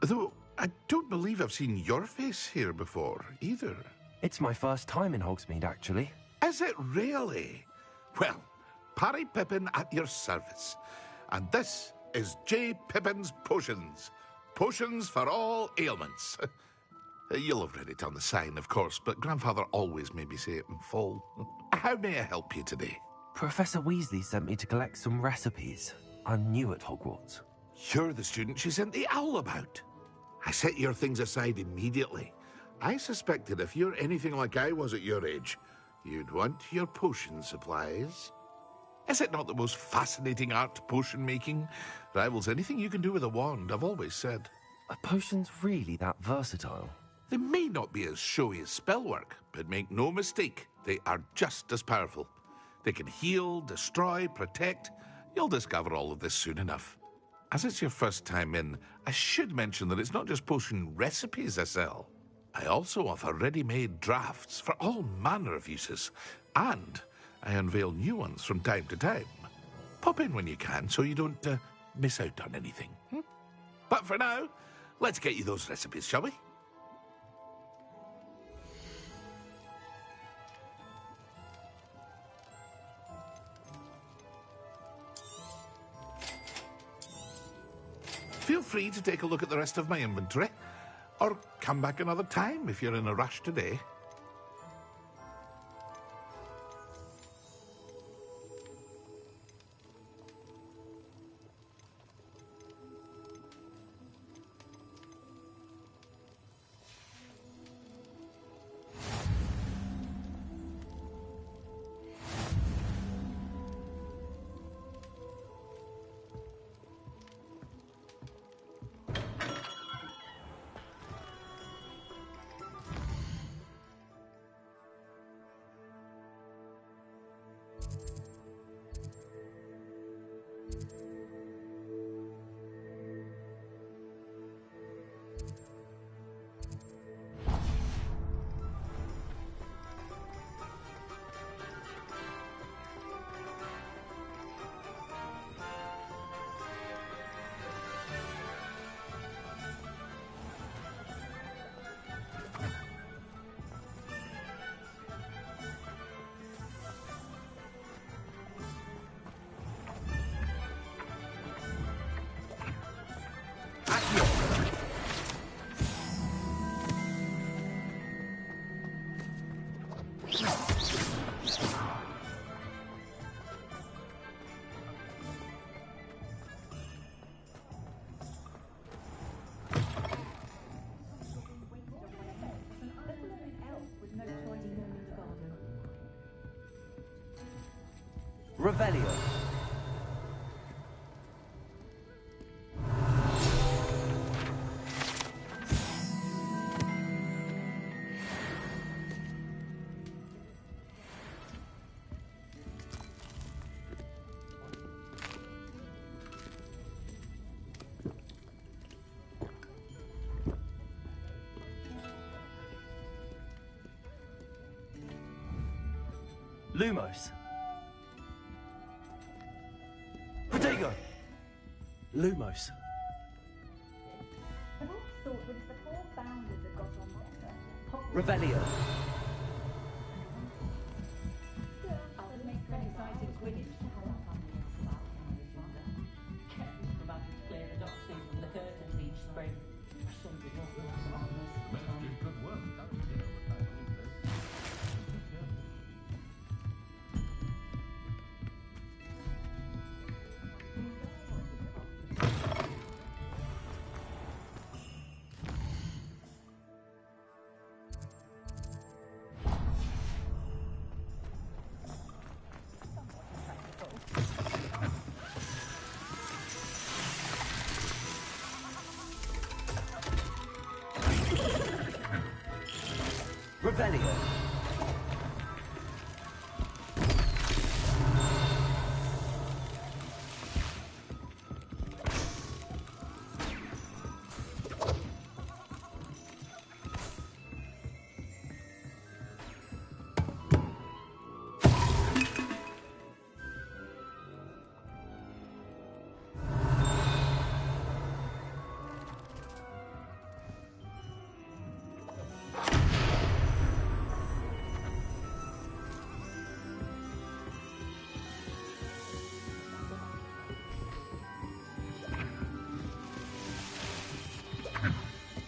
Though I don't believe I've seen your face here before, either. It's my first time in Hogsmeade, actually. Is it really? Well, Parry Pippin at your service. And this is J. Pippin's Potions. Potions for all ailments. You'll have read it on the sign, of course, but Grandfather always made me say it in full. How may I help you today? Professor Weasley sent me to collect some recipes. I'm new at Hogwarts. You're the student she sent the owl about. I set your things aside immediately. I suspected if you're anything like I was at your age, you'd want your potion supplies. Is it not the most fascinating art, potion making? Rivals anything you can do with a wand, I've always said. Are potions really that versatile? They may not be as showy as spellwork, but make no mistake, they are just as powerful. They can heal, destroy, protect. You'll discover all of this soon enough. As it's your first time in, I should mention that it's not just potion recipes I sell. I also offer ready-made drafts for all manner of uses, and I unveil new ones from time to time. Pop in when you can so you don't miss out on anything. But for now, let's get you those recipes, shall we? Feel free to take a look at the rest of my inventory, or come back another time if you're in a rush today. Revelio. Lumos. Protego. Lumos. I've always thought that if the four founders had got on better, Revelio. Others make criticizing Quidditch to have a family about Henry's mother. Kevin's promoted to clear the docks from the curtains each spring. So did not lots of honors. Good work. Revelio.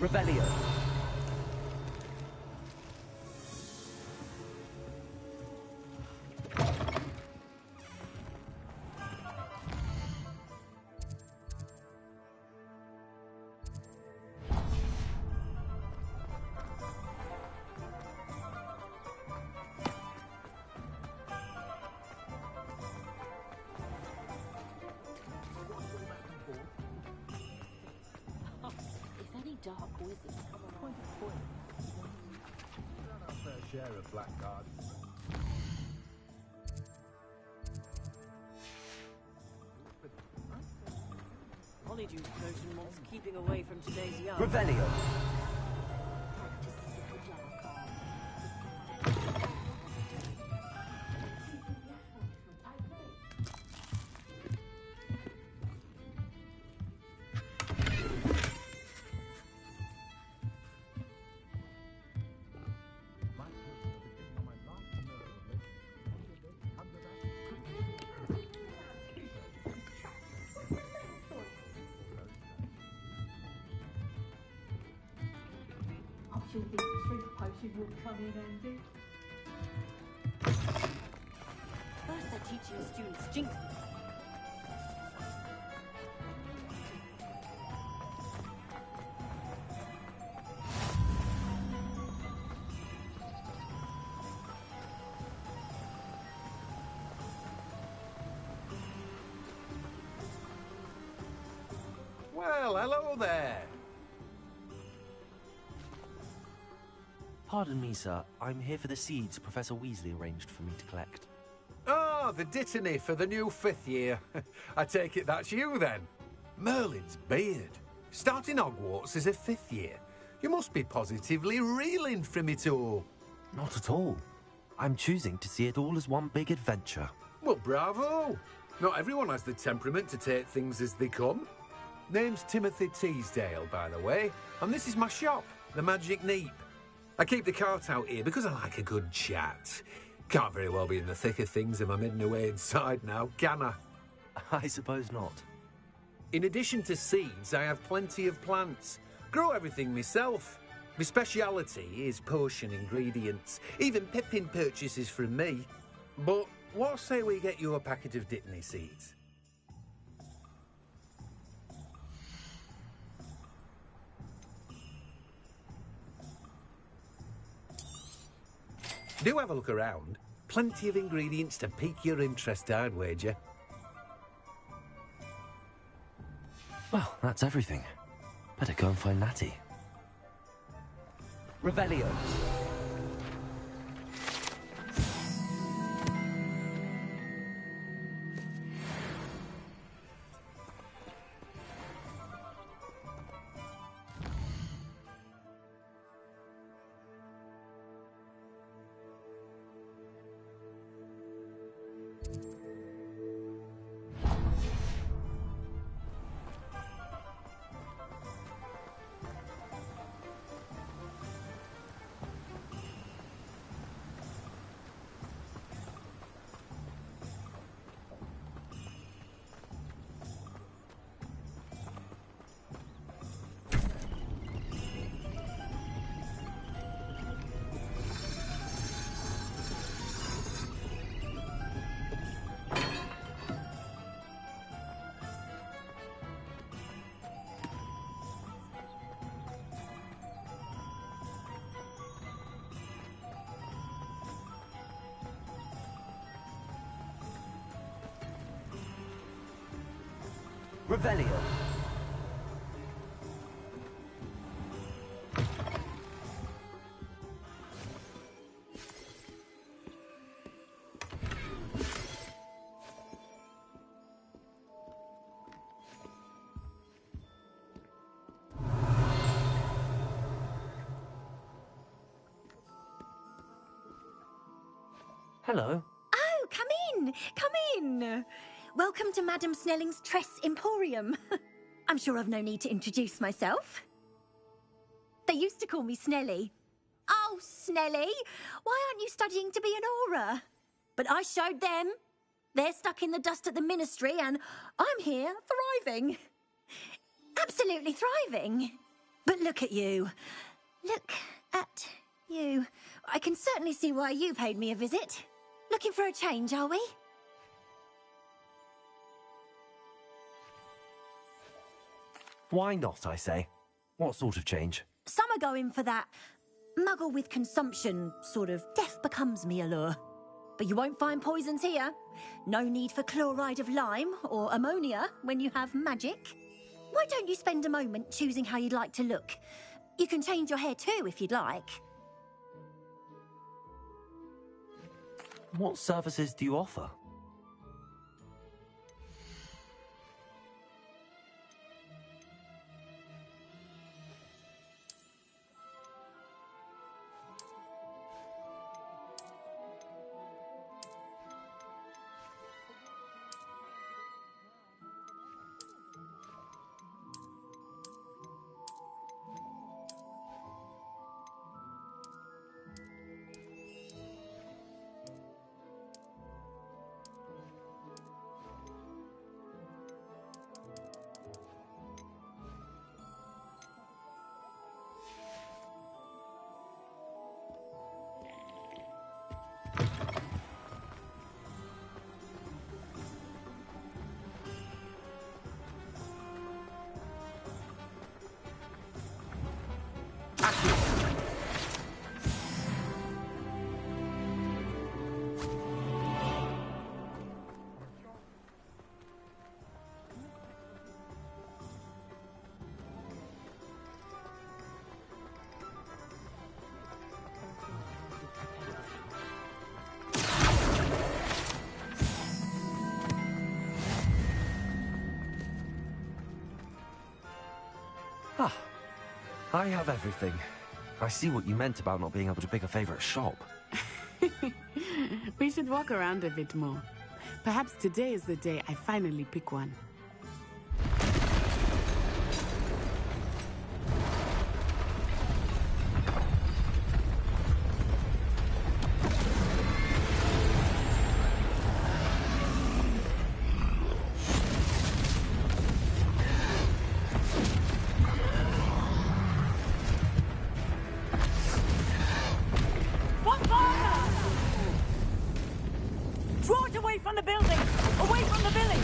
Revelio. Dark wizard. Our fair share of blackguard. Honeydew potion wants keeping away from today's young. Revelio. I'm sure this shrink potion will come in handy. First they're teaching the students jinx. Well, hello there. Pardon me, sir. I'm here for the seeds Professor Weasley arranged for me to collect. Ah, the dittany for the new 5th year. I take it that's you, then. Merlin's beard. Starting Hogwarts as a 5th year. You must be positively reeling from it all. Not at all. I'm choosing to see it all as one big adventure. Well, bravo. Not everyone has the temperament to take things as they come. Name's Timothy Teasdale, by the way, and this is my shop, the Magic Neep. I keep the cart out here because I like a good chat. Can't very well be in the thick of things if I'm hidden away inside now, can I? I suppose not. In addition to seeds, I have plenty of plants. Grow everything myself. My speciality is potion ingredients. Even Pippin purchases from me. But what say we get you a packet of dittany seeds? Do have a look around. Plenty of ingredients to pique your interest, I'd wager. Well, that's everything. Better go and find Natty. Revelio. Revelio. Hello. Oh, come in! Come in! Welcome to Madame Snelling's Tress Emporium. I'm sure I've no need to introduce myself. They used to call me Snelly. Oh, Snelly! Why aren't you studying to be an aura? But I showed them. They're stuck in the dust at the ministry, and I'm here, thriving. Absolutely thriving. But look at you. Look at you. I can certainly see why you paid me a visit. Looking for a change, are we? Why not, I say? What sort of change? Some are going for that muggle with consumption, sort of death becomes me allure. But you won't find poisons here. No need for chloride of lime or ammonia when you have magic. Why don't you spend a moment choosing how you'd like to look? You can change your hair too if you'd like. What services do you offer? Ah, I have everything. I see what you meant about not being able to pick a favorite shop. We should walk around a bit more. Perhaps today is the day I finally pick one. Draw it away from the building! Away from the village!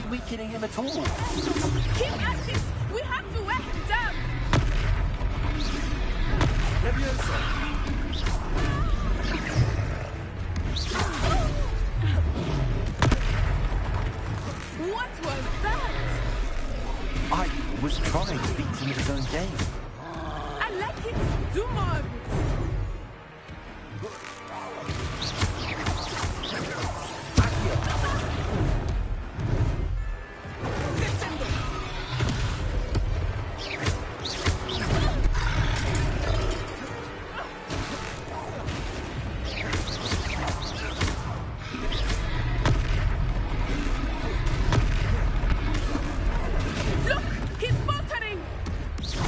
weakening him at all. Keep at this! We have to wear him down! Leviosa! What was that? I was trying to beat him at his own game. I like it! Do more of it!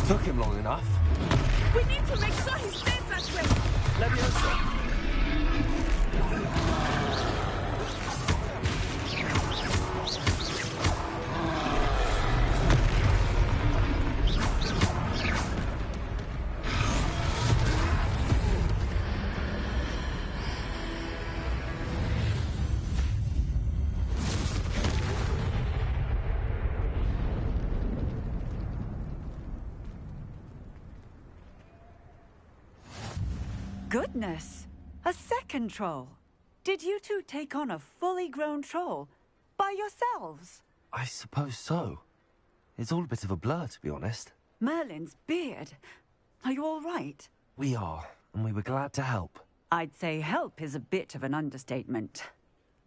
Took him long enough. We need to make sure he stays that way. Leviosa! Goodness! A second troll! Did you two take on a fully grown troll? By yourselves? I suppose so. It's all a bit of a blur, to be honest. Merlin's beard. Are you all right? We are, and we were glad to help. I'd say help is a bit of an understatement.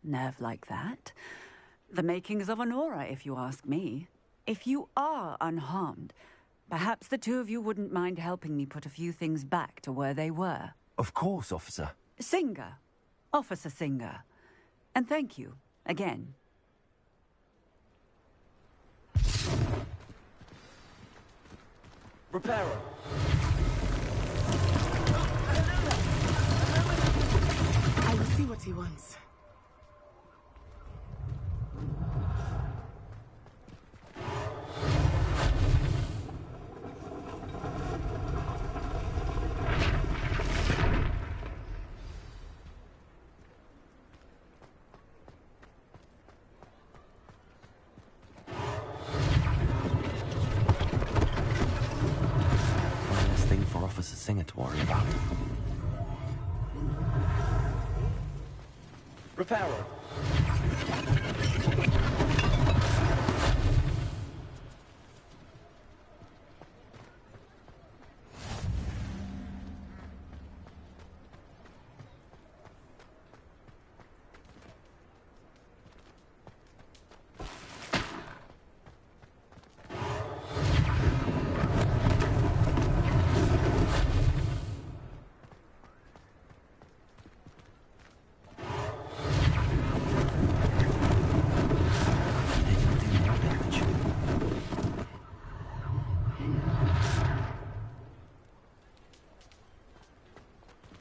Nerve like that. The makings of an aura, if you ask me. If you are unharmed, perhaps the two of you wouldn't mind helping me put a few things back to where they were. Of course, officer. Singer. Officer Singer. And thank you, again. Reparo! I will see what he wants. Officer Singer to worry about. Reparo!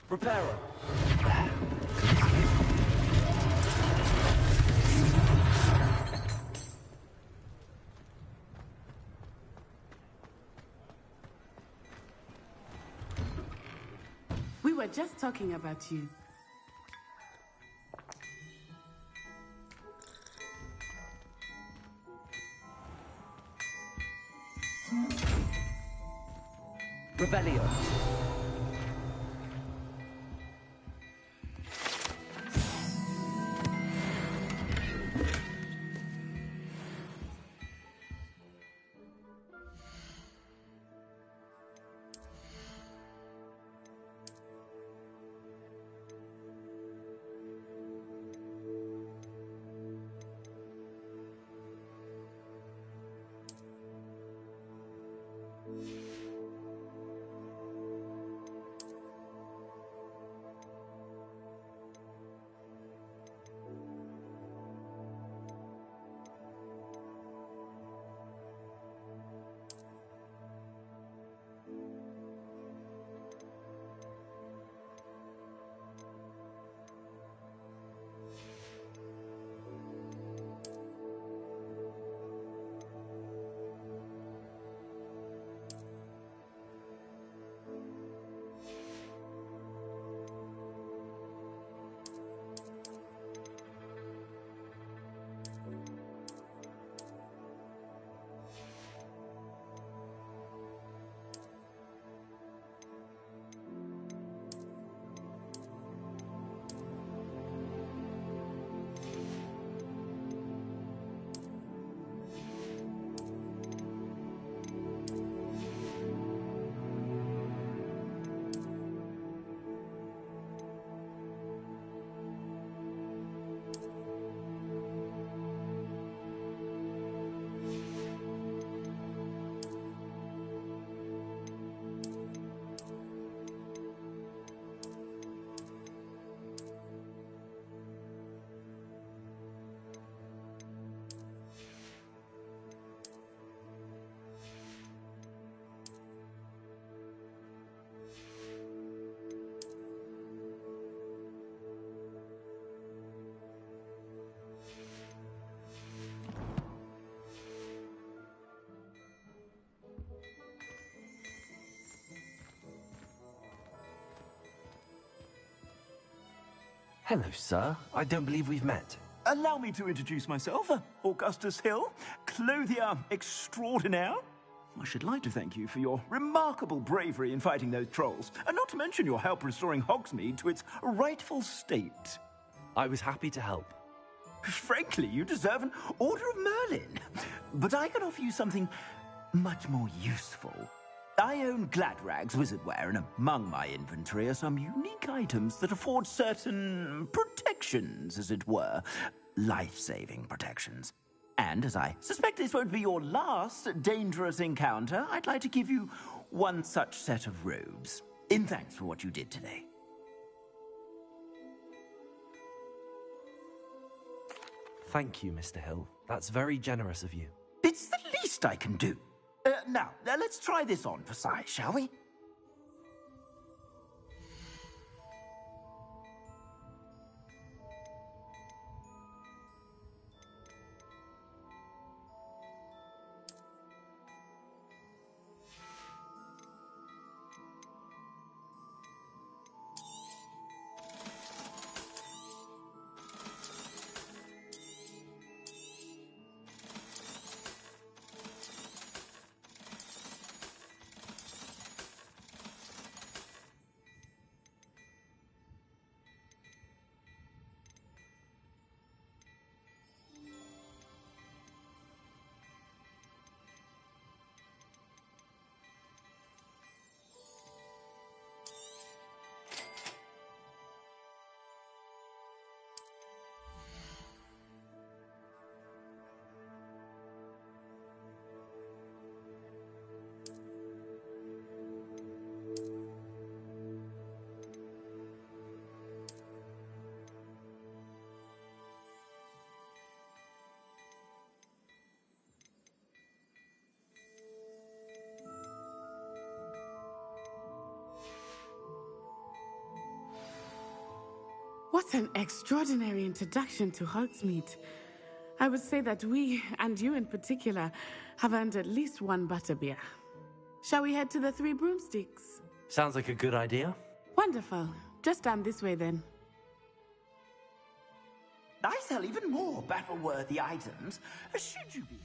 Reparo! We were just talking about you. Revelio. Hello, sir. I don't believe we've met. Allow me to introduce myself, Augustus Hill, clothier extraordinaire. I should like to thank you for your remarkable bravery in fighting those trolls, and not to mention your help restoring Hogsmeade to its rightful state. I was happy to help. Frankly, you deserve an Order of Merlin. But I can offer you something much more useful. I own Gladrag's wizardware, and among my inventory are some unique items that afford certain protections, as it were. Life-saving protections. And as I suspect this won't be your last dangerous encounter, I'd like to give you one such set of robes, in thanks for what you did today. Thank you, Mr. Hill. That's very generous of you. It's the least I can do. Now, let's try this on for size, shall we? What an extraordinary introduction to Hogsmeade. I would say that we, and you in particular, have earned at least one butterbeer. Shall we head to the Three Broomsticks? Sounds like a good idea. Wonderful. Just down this way then. I sell even more battle-worthy items. Should you be...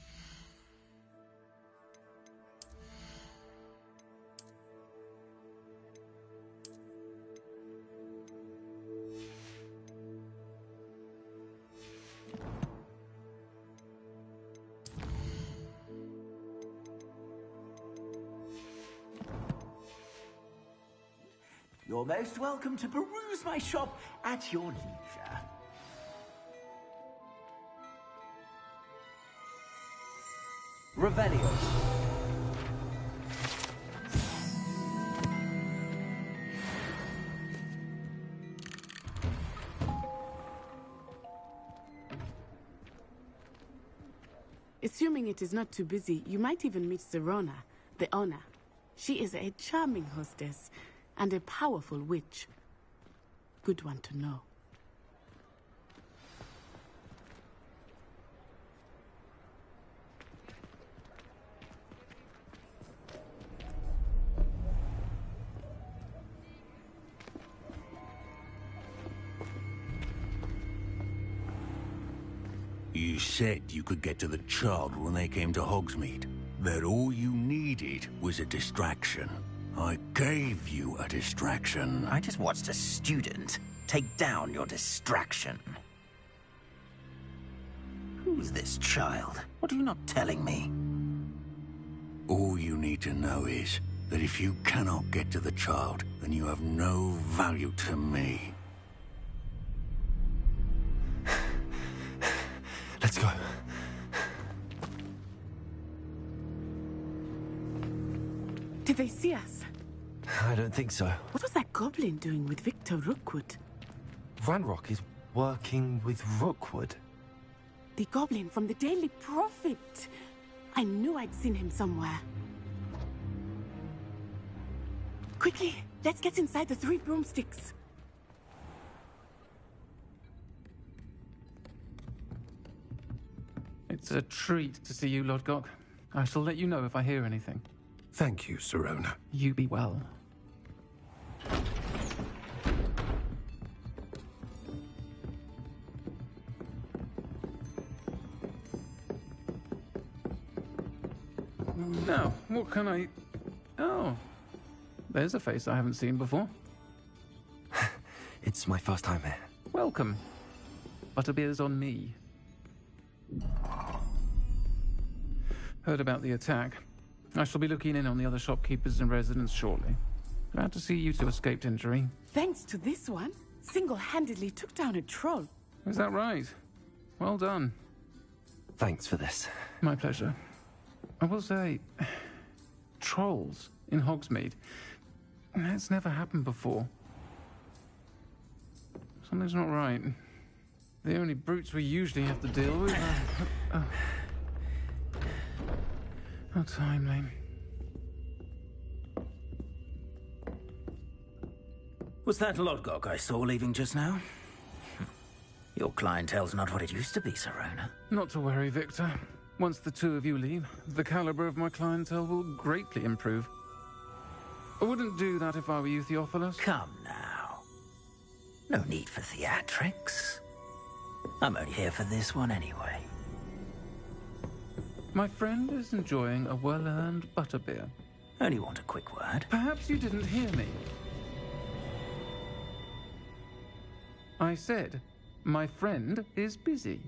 You're most welcome to peruse my shop at your leisure. Revelio. Assuming it is not too busy, you might even meet Serona, the owner. She is a charming hostess and a powerful witch. Good one to know. You said you could get to the child when they came to Hogsmeade. That all you needed was a distraction. I gave you a distraction. I just watched a student take down your distraction. Who's this child? What are you not telling me? All you need to know is that if you cannot get to the child, then you have no value to me. Let's go. Did they see us? I don't think so. What was that goblin doing with Victor Rookwood? Ranrock is working with Rookwood. The goblin from the Daily Prophet. I knew I'd seen him somewhere. Quickly, let's get inside the Three Broomsticks. It's a treat to see you, Lord Gok. I shall let you know if I hear anything. Thank you, Serona. You be well. Now, what can I... Oh, there's a face I haven't seen before. It's my first time here. Welcome. Butterbeer's on me. Heard about the attack. I shall be looking in on the other shopkeepers and residents shortly. Glad to see you two escaped injury. Thanks to this one, single-handedly took down a troll. Is that right? Well done. Thanks for this. My pleasure. I will say, trolls in Hogsmeade. That's never happened before. Something's not right. The only brutes we usually have to deal with are... How timely. Was that Lodgok I saw leaving just now? Your clientele's not what it used to be, Sirona. Not to worry, Victor. Once the two of you leave, the caliber of my clientele will greatly improve. I wouldn't do that if I were you, Theophilus. Come now. No need for theatrics. I'm only here for this one anyway. My friend is enjoying a well-earned butterbeer. Only want a quick word. Perhaps you didn't hear me. I said, my friend is busy.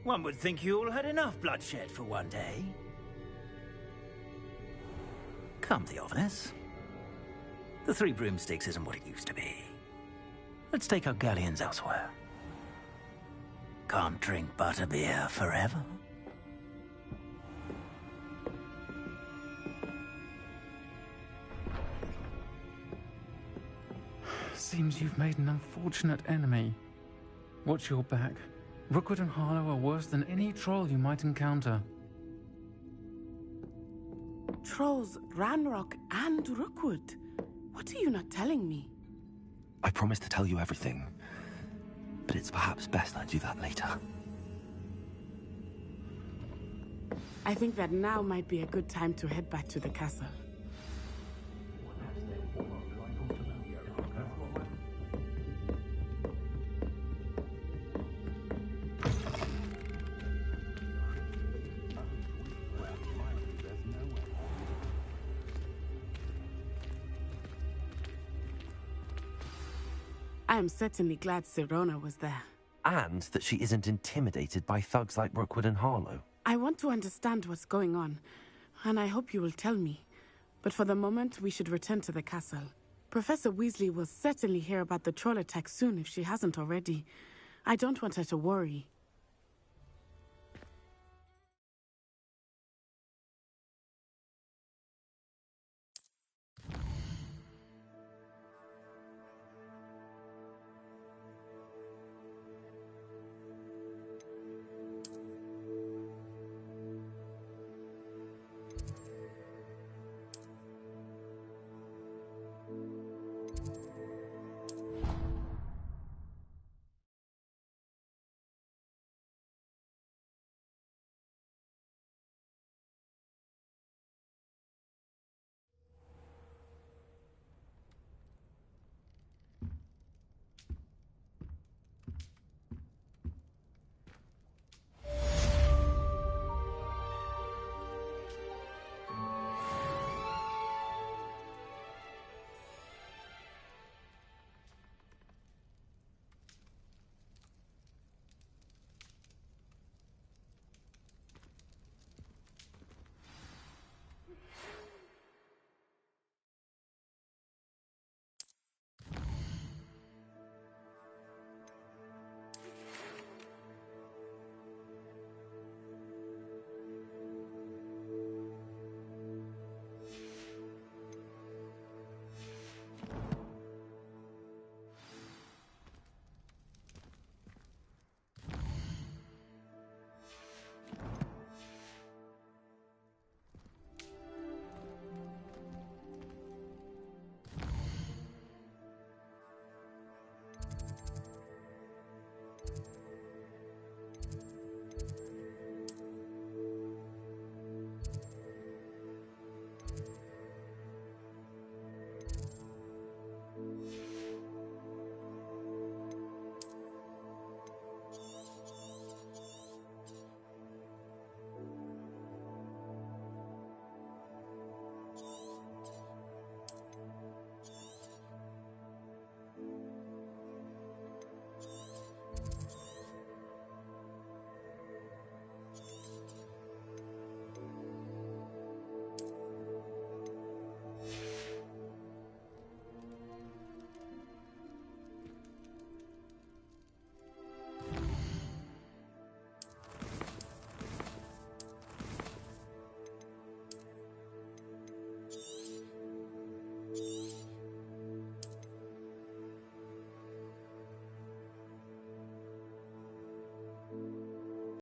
One would think you all had enough bloodshed for one day. Come, Theophilus. The Three Broomsticks isn't what it used to be. Let's take our galleons elsewhere. Can't drink butterbeer forever. Seems you've made an unfortunate enemy. Watch your back. Rookwood and Harlow are worse than any troll you might encounter. Trolls, Ranrock, and Rookwood. What are you not telling me? I promised to tell you everything, but it's perhaps best I do that later. I think that now might be a good time to head back to the castle. I am certainly glad Sirona was there. And that she isn't intimidated by thugs like Rookwood and Harlow. I want to understand what's going on, and I hope you will tell me. But for the moment, we should return to the castle. Professor Weasley will certainly hear about the troll attack soon if she hasn't already. I don't want her to worry.